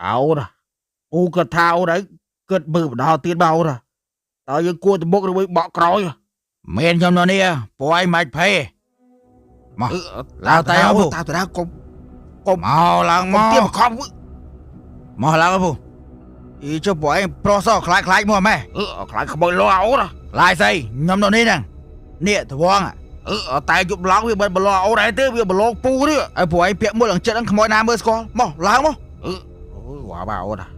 អោនពូគាត់ថាអូនគិតមើលបណ្ដោទៀតមកអូនតើយើងគួរទៅមុខឬបកក្រោយមែនខ្ញុំនៅនេះពួកឯងមិនភ័យមកឡើងតែអូនតាកុំមកឡើងមកទៀតបខំមកឡើងពូអីចុះពួកឯងប្រុសសោះខ្លាចមកម៉ែខ្លាចក្បួយលោអូនខ្លាចស្អីខ្ញុំនៅនេះហ្នឹងនេះត្វងតែយប់ឡងវាមិនបលោអូនឯងទេវាបលោពូនេះហើយពួកឯងពាក់មួយឡើងចិត្តហ្នឹងខ្មោចណាមើលស្គាល់មកឡើងមកវ៉ាបាអូន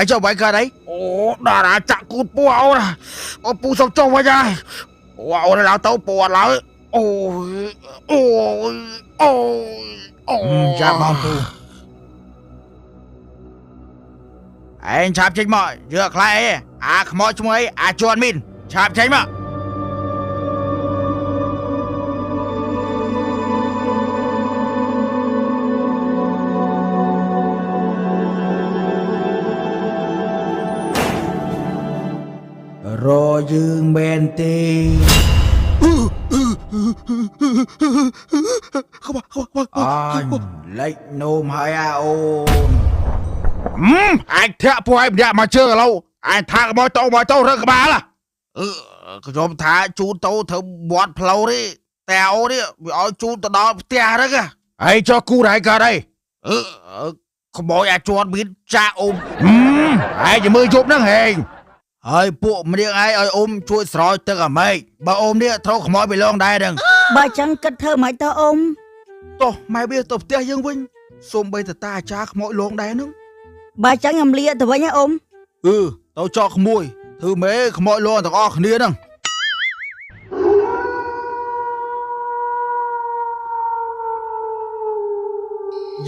ហើយចុះបាយកើតអីអូតារាចាក់គូតពូអូនអូពូសុំចុះវិញហើយអូនឡើងទៅពូអត់ឡើយអូចាំបងពូឯងឆាប់ចេញមកយើខ្លាចអីអាខ្មោចឈ្មោះអីអាជន់មីនឆាប់ចេញមក មែនទេ អញលេចនោមហើយអាអូន ឯងធាក់ពួកឯងម្នាក់មកជើឥឡូវឯងថាកបោចទៅរើក្បាល ខ្ញុំថាជូនទៅធ្វើវត្តផ្លូវនេះតែអូនេះវាឲ្យជូនទៅដល់ផ្ទះហ្នឹង ឯងចោះគូរឯងកើតអី ខ្មោចអាចជន់មានចាក់អ៊ុំ ឯងจะមើលយប់ហ្នឹងហេង ហើយពួកម្នាងឯងឲ្យអ៊ុំជួយស្រោចទឹកអាម៉េចបើអ៊ុំនេះត្រូវខ្មោចបេឡងដែរហ្នឹង បើចឹងគិតធ្វើមិនទៅអ៊ំ តោះម៉ែវាទៅផ្ទះយើងវិញសូមបីតតាអាចារ្យខ្មោចលងដែរហ្នឹង បើចឹងខ្ញុំលាទៅវិញហ៎អ៊ំ ទៅចោលក្មួយធ្វើម៉េខ្មោចលងទាំងអស់គ្នាហ្នឹង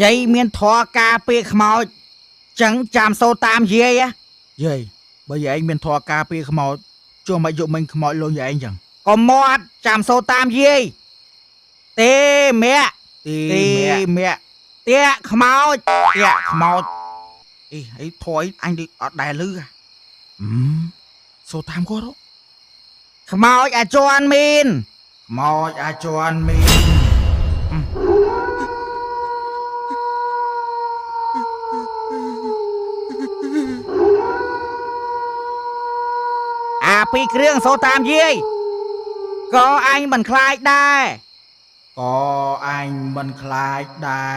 យាយមានធរការពេលខ្មោចចឹងចាំសូរតាមយាយ យាយបើយាយឯងមានធរការពារខ្មោចចុះមកយកមិញខ្មោចលងយាយឯងចឹង កុំមាត់ចាំសូរតាមយាយទេមាក់ ទីមាក់ តាក់ខ្មោច តាក់ខ្មោចអីធយអញដូចអត់ដែរលឺសូតាមគាត់ ខ្មោចអាចជន់មីន ខ្មោចអាចជន់មីន អាពីរគ្រឿងសូរតាមយាយក៏អញមិនខ្លាចដែរ ក៏អញមិនខ្លាចដែ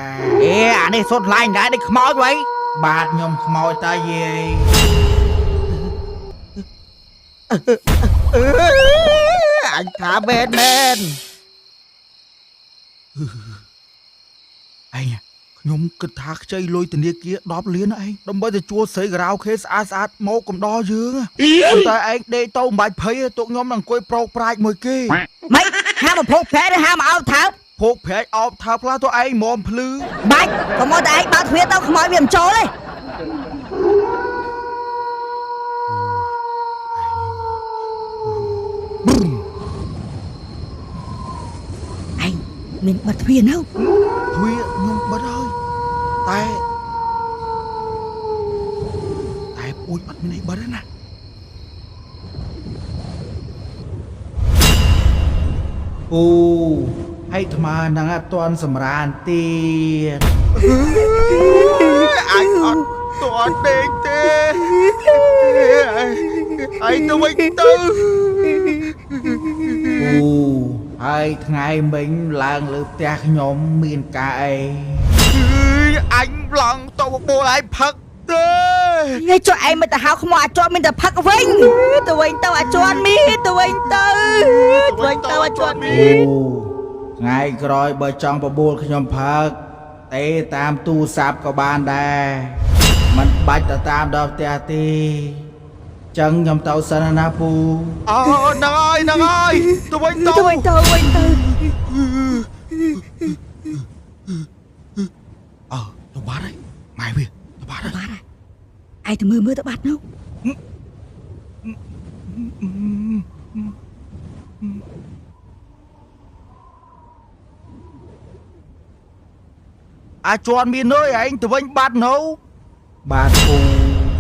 រ អានេះសុទ្ធឡាញដែរដូចខ្មោចវិញ បាទខ្ញុំខ្មោចតាយាយ អញថាមែនមែន ឯងខ្ញុំគិតថាខ្ចីលុយធនាគារ10លានឯងដើម្បីទៅជួលស្រីការ៉ាអូខេស្អាតមកកំដរយើងប៉ុន្តែឯងដេកទៅមិនបាច់ភ័យទេទុកខ្ញុំនឹងអង្គុយប្រោកប្រាជ្ញមួយគេ ម៉េចហាមភពប្រែហាមអោបថើប ភោគប្រាជ្ញអោបថាផ្លាស់ទៅឯងមុំភ្លឺ បាច់កុំមកតែឯងបើកទ្វារទៅខ្មោចវាមិនចូលទេឯងមានបិទទ្វារនៅ ទ្វារខ្ញុំបិទហើយតែពួយអត់មានអីបិទទេណាអូហើយអាត្មានឹងអត់ទាន់សម្រានទៀតអញអត់ទាន់ដេកទេហើយទៅវិញទៅអូហើយថ្ងៃមិញឡើងលើផ្ទះខ្ញុំមានការអីអញឡងទៅបបួលឯងផឹកទេ ឯងចុះឯងមិនទៅហៅខ្មោចអាចន់មានតែផឹកវិញទៅវិញទៅអាចន់មានទៅវិញទៅអាចន់មាន អូថ្ងៃក្រោយបើចង់បបួលខ្ញុំផឹកទេតាមទូរស័ព្ទក៏បានដែរមិនបាច់ទៅតាមដល់ផ្ទះទេចឹងខ្ញុំទៅសិនណាពូហ្នឹងហើយទៅវិញទៅ ទៅវិញទៅវិញទៅ ទៅបាត់ហើយម៉ែវាទៅបាត់ហើយ បាត់ហើយឯងទៅមើលទៅបាត់នោះ អាចន់មានអើយឯងទៅវិញបាត់នៅបាទពូ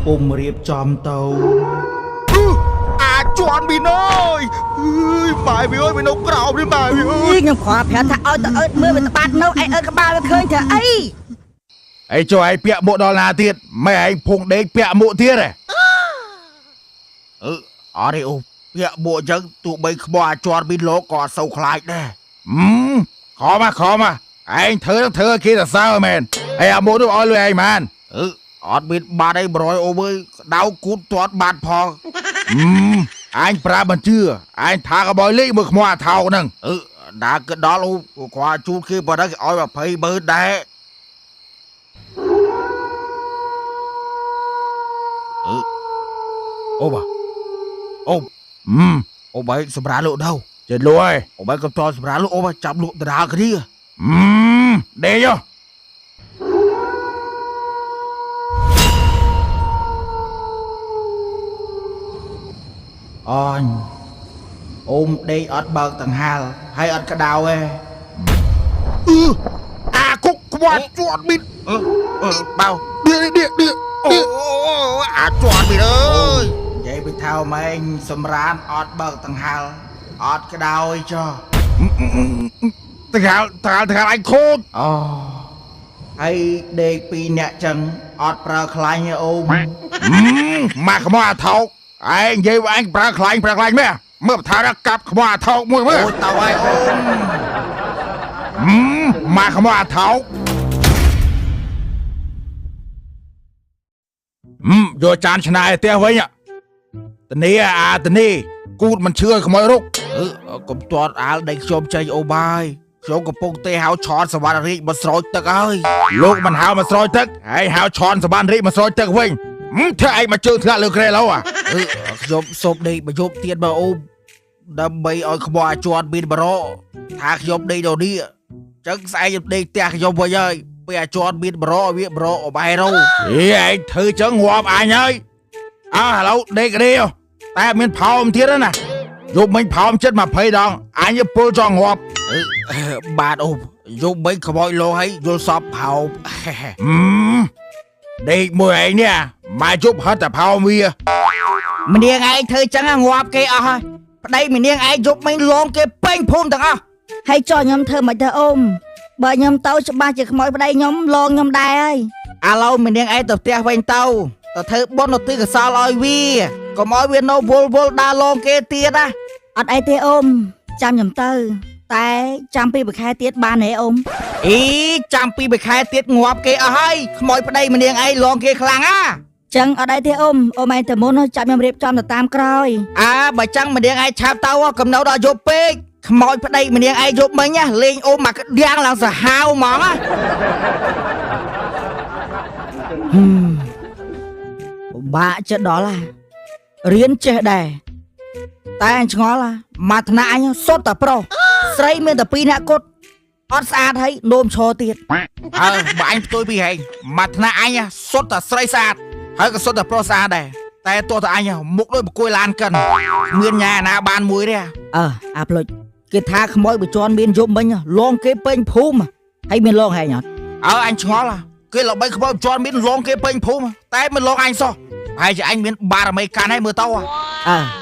ពុំរៀបចំទៅអាចន់មានអើយម៉ែវាអើយវានៅក្រោមនេះម៉ែវាអើយ ខ្ញុំខកប្រាប់ថាឲ្យទៅអើតមើលវាទៅបាត់នៅឯងអើតក្បាលវាឃើញធ្វើអី អីចុះឯងពាក់មួកដល់ណាទៀតម៉ែឯងភងដេកពាក់មួកទៀតហ៎ អត់ទេអូពាក់មួកអញ្ចឹងទោះបីខ្មោចអាចន់មានលោកក៏អត់សូវខ្លាចដែរ ខំមកឯងធ្វើនឹងធ្វើឲ្យគេសរសើរមែនហើយអាមួកនោះឲ្យលុយឯងបាន អត់មានបាត់អី100អូអើយក្តៅគូតទាត់បាត់ផង អញប្រាប់មិនជឿអញថាកបោយលេខមើលខ្មោចអាថោកហ្នឹង ដើរគិតដល់អូគាត់ជូនគេប៉ុណ្ណឹងគេឲ្យ20,000ដែរអូបាទអូបែកសម្រាប់លោកđâu ចេះលួយ អូបែកកំតសម្រាប់លោកអូបាទចាប់លោកដរាគ្នា ដេកយោ អញអូមដេកអត់បើកដង្ហាលហើយអត់ក្តៅទេអាគុកខ្វាត់ជាប់មីនបៅដៀកអូអាចជាប់មីនអើយ vậy bị thao mày xâm rán ọt bờ tầng hào ọt cái đau ấy cho thằng hào anh khôn hay để pi nhẹ chân ọt pra khai như ôm mà không ai thâu anh vậy mà anh pra khai mẹ mưa thao đã cặp không ai thâu mùi mưa ôi tao ai ôm mà không ai thâu vô chán chả này tiêu với nhá tần ní cút mình chưa không ai rút cũng toàn đây chôm chơi ô bài chỗ của phong tê háo chọn sờ ban rị mà soi tật ơi lúc mình háo mà soi tật hay háo chọn sờ ban rị mà soi tật vinh thế ai mà chơi thằng lừa kề lâu à chôm xôm đi mà chôm tiền mà ôm đâm bay ơi không ai chọn pin mà rõ thạc chôm đi đồ đi chắc sai đi tẹt chôm vào chơi bây giờ chọn pin mà rõ ở bài đâu anh thử chấn hòa ai ơi hello đây cái đi không ta miền pháo thiết đó nè dùng mình pháo chết mà phải đòn anh như bơ cho ngọt bà đâu dùng mình không bao lâu hay dùng sập pháo đi mùi ấy nè mà giúp hết tập pháo mía mình điên ai thơ chẳng ngọt kia à đây mình điên ai giúp mình lon kia bênh phun thằng à hay cho nhóm thơ mà thơ ôm bởi nhóm tao cho ba chỉ mỗi đây nhóm lon nhóm đài ơi alo mình điên ai tập tia bên tao tao thơ bốn đầu tư cái sao lôi vi còn mỗi viên nó vô đa lon kia tia đó ọt ai thế ôm chăm nhóm tơ tại chăm pi bực hai tiết ba này ôm ý chăm pi bực hai tiết ngọt kia à hay mỗi đây mình điên ai lon kia khlang á chẳng ở đây thế ôm anh từ muốn nó chăm nhóm riệp trong là tam coi bà chẳng mình điên ai chạp tao cầm nấu đỏ vô bê mỗi đây mình điên ai giúp mình nhá lên ôm mà đang làm sao hao món á bà chết đó là riêng chết đẻ tại anh ngó là mặt nạ anh sốt tập pro xây men tập pi nạ cốt ót xa thấy nôm cho tiền mà anh tôi bị hành mặt nạ anh sốt tập xây xa hay cái sốt tập pro xa đẻ tại tôi anh mục đôi một côi lan cần nguyên nhà na ban muối đấy áp lực cái thác mỗi bị tròn bên giúp mình lon cái bên phù mà hay bên lon hay nhở anh ngó là cái lọ bay không tròn bên lon cái bên phù mà tại mình lon anh sao hay chứ anh biến ba mấy can hay mưa tao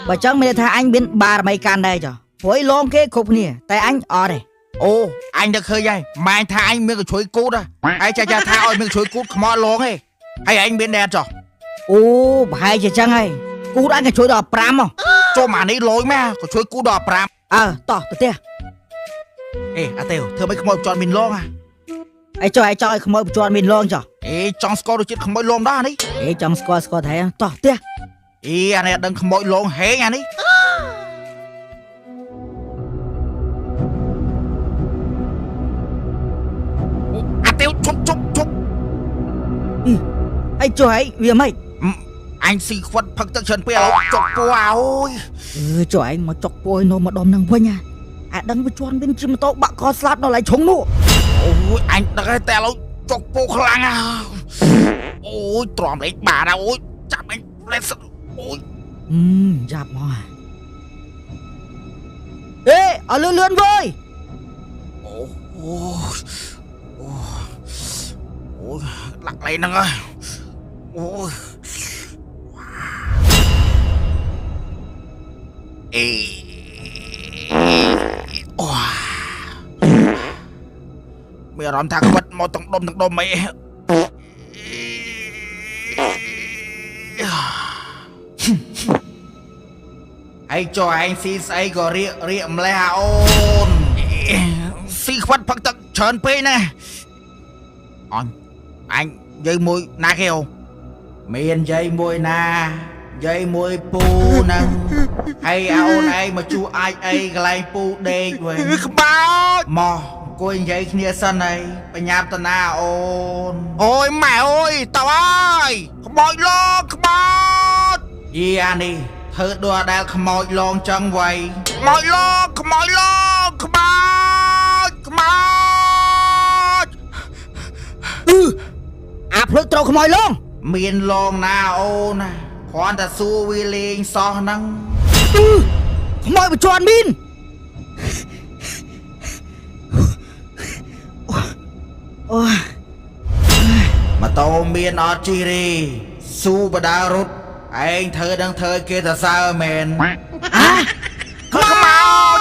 bà chẳng mình tha anh biến ba mấy can đây cho phối lon cái cục nè tại anh ở đây anh được hơi dây mà anh tha anh miếng cái chuối cút à hay cha tha ơi miếng chuối cút không ai lon hay anh biến đen cho hay chứ chẳng hay cút anh cái chuối đỏ pram không cho mà ní lối mẹ có chuối cút đỏ pram tỏ tia tiêu thưa mấy không chọn mình lon ai cho không chọn mình lon cho trong score được chết không lon đó đi trong score thấy tỏ tia anh này đừng không lon hé nha đi tiêu chúc ai cho ấy vì mày anh xin khuất phật tất chân bèo chọc qua ôi cho anh mà chọc bôi nó mà đom năng với nha đang với choan bên chim tao bạc co slap nó lại chống nụ anh đang cái tè nó chọc bô khlang tròn lấy bà nào chạm anh lên sân dạp mà ở lươn với lặng lấy năng ơi mày làm thằng vật một thằng đom mày ai cho anh xí say có riệm lẹ ôn xí khuất phật tật trơn pê nè anh dây môi na kêu miền dây môi na dây môi pu nâng hay ai mà chú ai cái lại pu đây vậy mò cô dây kia sân này phải nháp tao na ôn ôi mẹ ơi tao ơi không mỏi lo không mỏi gì anh đi thử đùa đeo không mỏi lon chân vậy mỏi lo không mỏi áp lực trâu không mỏi luôn miền lon na ôn khoan ta xua vi lên so năng không mỏi bị tròn min mà tao miền ở chi đi su và đa rút anh thơ đang thơ kia thật sao mền À không mau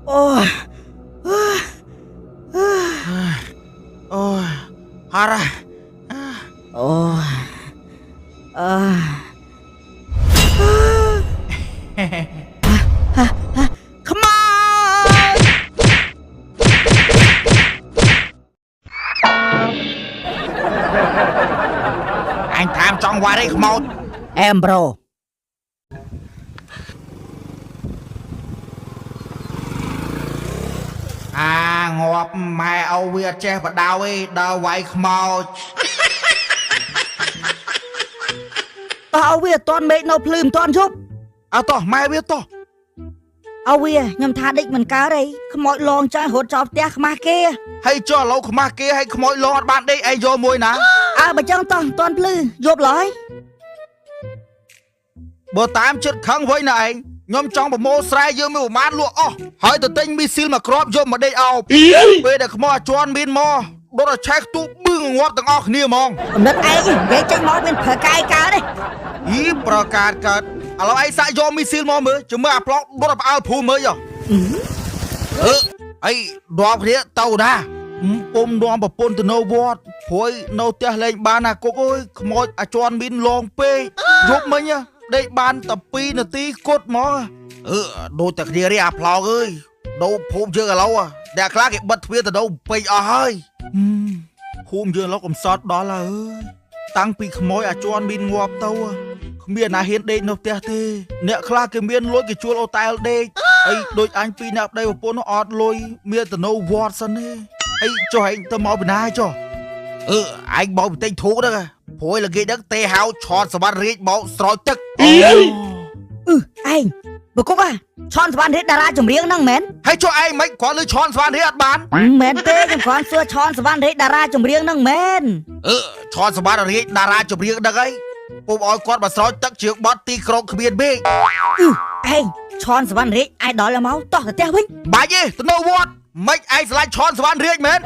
Ôi ôi hóa ra Ôi Come on anh tham trong qua đây không mau Em bro à ngọt mẹ âu việt che và đau ấy đau vậy không mau Taoវាអត់តន់មេឃនៅភ្លឺមិនតន់យប់ à to mẹ biết to អោវាខ្ញុំថាដេកមិនកើតអីខ្មោចលងចាស់រត់ចោលផ្ទះខ្មាស់គេ hay cho lâu không mà kia hay không mọi lo bạn đây ai vô môi ná អើបើចឹងតោះមិនតន់ភ្លឺយប់ឡើយ bữa tám chết khăng với này nhóm trong một mô sai dương mới mát luôn hỏi từ tinh mi xin mà crop vô mà đây ao về để không cho min mo đó là check tu bưng ngót từng óc nia mong កំណត់ឯងនិយាយចេញមកមានប្រើកាយកើតទេ ýប្រកាសកើតឥឡូវឯងសាក់យកមីស៊ីលមកមើលជើមើលអាប្លង់ដុតអើភូមិមើលយោអីដបគ្នាទៅណាពុំដងប្រពន្ធទៅនៅវត្តព្រួយនៅផ្ទះលេងបានណាគុកអើយខ្មោចអាចន់មីនលងពេកយប់មិញដេកបានតែ2នាទីគត់មកដូចតែគ្នារីអាប្លង់អើយដូរភូមិយើងឥឡូវតែខ្លះគេបិទទ្វារទៅដូរពេកអស់ហើយភូមិយើងឥឡូវកំសត់ដល់ហើយតាំងពីខ្មោចអាចន់មីនងាប់ទៅគ្មានណាហ៊ានដេកនៅផ្ទះទេអ្នកខ្លះគេមានលុយគេជួលអូតែលដេកអីដូចអញពីរអ្នកប្តីប្រពន្ធអត់លុយមានទៅនៅវត្តសិនទេអីចុះឯងទៅមកពីណាចុះឯងបោកបន្តិចធូកហ្នឹងព្រួយលគេដឹងទេហៅឆត់សវណ្ណរាជបោកស្រោចទឹកឯងបើគុកឆនសវណ្ណរាជតារាចម្រៀងហ្នឹងមែន ហើយចុះឯងមិនគ្រាន់លើឆនសវណ្ណរាជអត់បាន មែនទេខ្ញុំគ្រាន់សួរឆនសវណ្ណរាជតារាចម្រៀងហ្នឹងមែន ឆនសវណ្ណរាជតារាចម្រៀងហ្នឹងអីពុំឲ្យគាត់មកស្រោចទឹកជើងបត់ទីក្រុងគ្មានមេឃឯងឆនសវណ្ណរាជអាយដល់មកតោះទៅផ្ទះវិញ បាច់ទេទៅនៅវត្តមិនឯងឆ្លាញ់ឆនសវណ្ណរាជមែន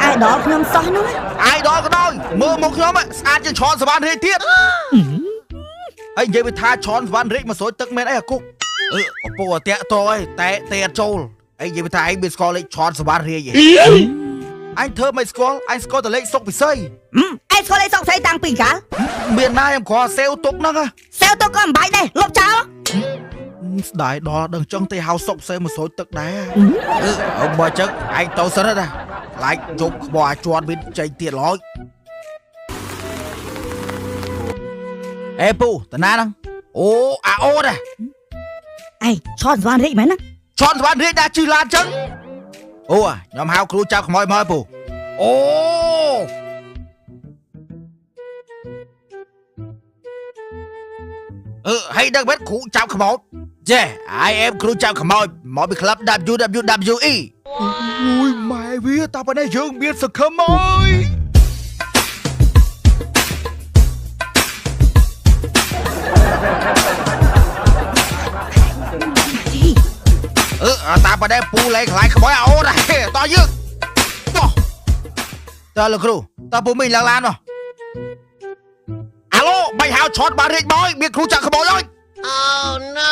អាយដល់ខ្ញុំសោះហ្នឹង អាយដល់ក៏ដោយមើលមកខ្ញុំស្អាតជាងឆនសវណ្ណរាជទៀតហើយនិយាយពីថាឆនសវណ្ណរាជមកស្រោចទឹកមែនអីអាគុកកំពុងតែតាក់តអីតែចូលហើយនិយាយពីថាឯងមានស្គាល់លេខឆនសវណ្ណរាជអញធ្វើមិនស្គាល់អញស្គាល់តែលេខសុកពិសីឯងស្គាល់លេខសុកពិសីតាំងពីកាល មានណាខ្ញុំគ្រាន់សេវទុកហ្នឹងសេវទុកក៏មិនបាច់ដែរលុបចោល ស្ដាយដល់ដឹងចឹងទេហៅសុកសេមកស្រោចទឹកដែរបើចឹងឯងទៅសិនណាខ្លាចជប់ក្បោះអាចន់មានចេញទៀតឡើយអេពូតាណាហ្នឹងអូអាអូនឯងឆនសវណ្ណរាជមែនណា ឆនសវណ្ណរាជដែរជឿឡានចឹងអូខ្ញុំហៅគ្រូចាប់ខ្មោចមកពូអូហើយដឹងមិនគ្រូចាប់ខ្មោចចេះ I am គ្រូចាប់ខ្មោចមកពីក្លឹប WWE អូយម៉ែវាតាប៉ុណ្ណេះយើងមានសង្ឃឹមអើយតាប៉ុណ្ណេះពូលេងខ្លាយខ្មោចអូនដែរតោះយើងតើលោកគ្រូតើពូមីងឡើងឡានមកអាឡូបាញ់ហៅឆតបានរៀចមកមានគ្រូចាក់ខ្មោចអើយ Oh no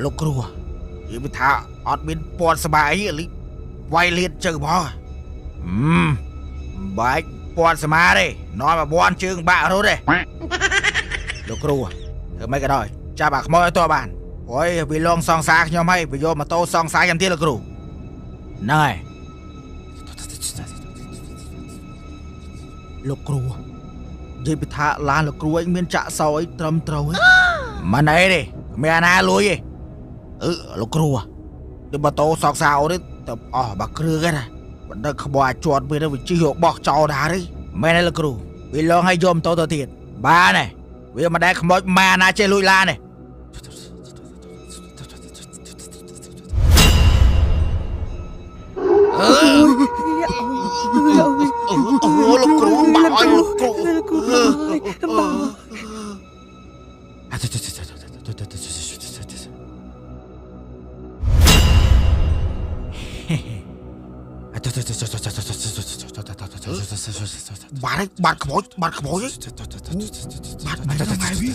លោកគ្រូនិយាយថាអត់មានពណ៌ស្បាយអីលីវាយលៀនជើងមកបាច់ពណ៌ស្មាទេនាំមកបន់ជើងបាក់រត់ទេលោកគ្រូធ្វើម៉េចក៏ដោយចាប់អាខ្មោចឲ្យតបបានព្រោះវាលងសង្សារខ្ញុំហើយវាយកម៉ូតូសង្សារខ្ញុំទៀតលោកគ្រូហ្នឹងហើយលោកគ្រូនិយាយពីថាឡានលោកគ្រូឯងមានចាក់សោអីត្រឹមត្រូវទេមិនអីទេមានណាលុយទេលោកគ្រូទៅម៉ូតូសង្សារអូនទៅអស់បាក់គ្រឿងហ្នឹងណាបណ្ដឹងក្បោះជាប់វាទៅវាជិះរបស់ចោលដែរទេមែនទេលោកគ្រូវាលងឲ្យយកម៉ូតូទៅទៀតបានទេវាមិនដែលខ្មោចម៉ាណាចេះលួចឡានទេ លោកគ្រូបាក់ឲ្យលោកគ្រូ លោកគ្រូបង បាទខ្មោចបាត់ហើយបាត់មិនដឹងហើយវី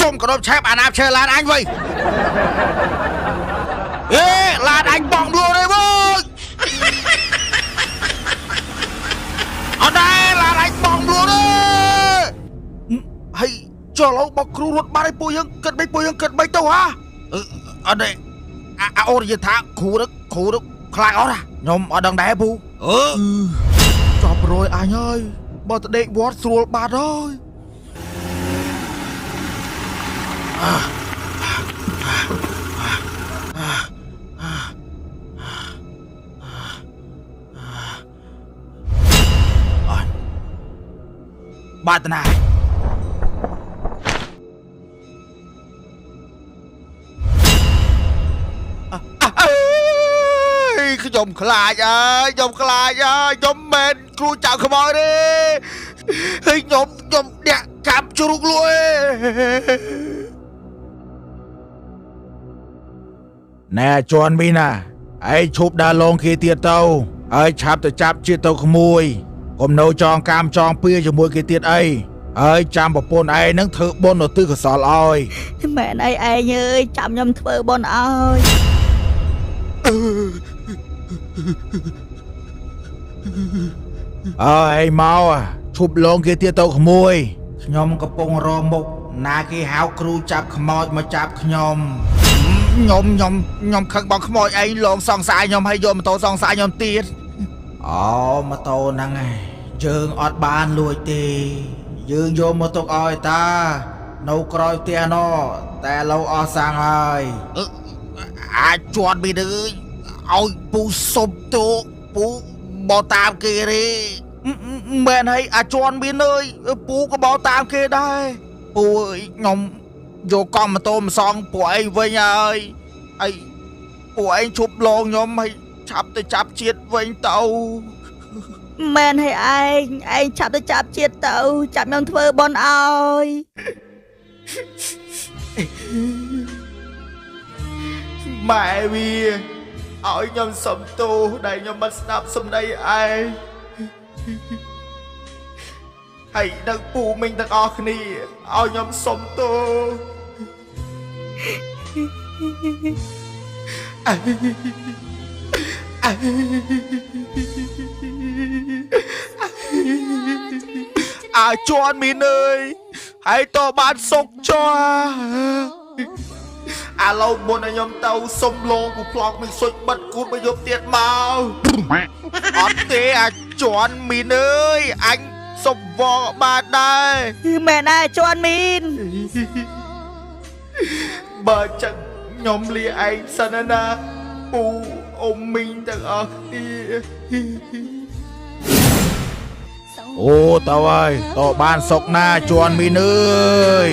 ជុំក៏ដុំឆាបអាណាប់ឈើឡានអញវិញឡានអញបងខ្លួនទេវើអត់ដែរឡានអញបងខ្លួនទេហើយចុះឡូវបោកគ្រូរត់បាត់ឲ្យពួកយើងគិតមិនពួកយើងគិតមិនទៅហ៎អត់ទេអូននិយាយថាគ្រូនឹកខ្លាចអត់ខ្ញុំអត់ដឹងដែរពូចប់រយអញហើយបើទៅដេកវត្តស្រួលបាត់ហើយបាត់ណាខ្ញុំខ្លាចហើយខ្ញុំមិនគ្រូចៅខ្មោចទេហើយខ្ញុំអ្នកកាប់ជ្រូកលួយណែជន់មីណាឯងឈប់ដើរលងគេទៀតទៅហើយឆាប់ទៅចាប់ជាតិទៅក្មួយកុំនៅចងកាមចងពៀជាមួយគេទៀតអីហើយចាំប្រពន្ធឯងនឹងធ្វើបុណ្យនៅទិសកសលឲ្យ មែនអីឯងអើយចាំខ្ញុំធ្វើបុណ្យឲ្យ អើយមកឈប់លងគេទៀតទៅក្មួយខ្ញុំកំពុងរមុខណាគេហៅគ្រូចាប់ខ្មោចមកចាប់ខ្ញុំខឹងបងខ្មោចឯងលងសង្សារខ្ញុំហើយយកម៉ូតូសង្សារខ្ញុំទៀតអូម៉ូតូហ្នឹងឯងយើងអត់បានលួចទេយើងយកមកទុកឲ្យតានៅក្រោយផ្ទះណោតែឡូវអស់សាំងហើយអាចជាត់មីនអើយឲ្យពូសុំទូពូបោតាមគេទេមែនហើយអាចជន់មានអើយពូក៏បោតាមគេដែរពូអើយខ្ញុំយកកង់ម៉ូតូមកសងពួកឯងវិញហើយហើយពួកឯងឈប់លងខ្ញុំហើយឆាប់ទៅចាប់ជាតិវិញទៅ មែនហើយឯងឆាប់ទៅចាប់ជាតិទៅចាប់ខ្ញុំធ្វើបុណ្យឲ្យ ម៉ែវាឲ្យខ្ញុំសុំទោសដែលខ្ញុំមិនស្ដាប់សំដីឯងហើយនឹងពូមីងទាំងអស់គ្នាឲ្យខ្ញុំសុំទោសជន់មីនអើយហើយតបានសុកចោះអាឡូវមុនឲ្យខ្ញុំទៅសុំលងពូប្លង់មិនសុចបិទគូតមកយកទៀតមកអត់ទេជន់មីនអើយអញសុំវងបានដែរ មែនហើយជន់មីន បើចឹងខ្ញុំលាឯងសិនណាពូអ៊ំមីងទាំងអស់គ្នាអូតើហើយតបានសុកណាជន់មីនអើយ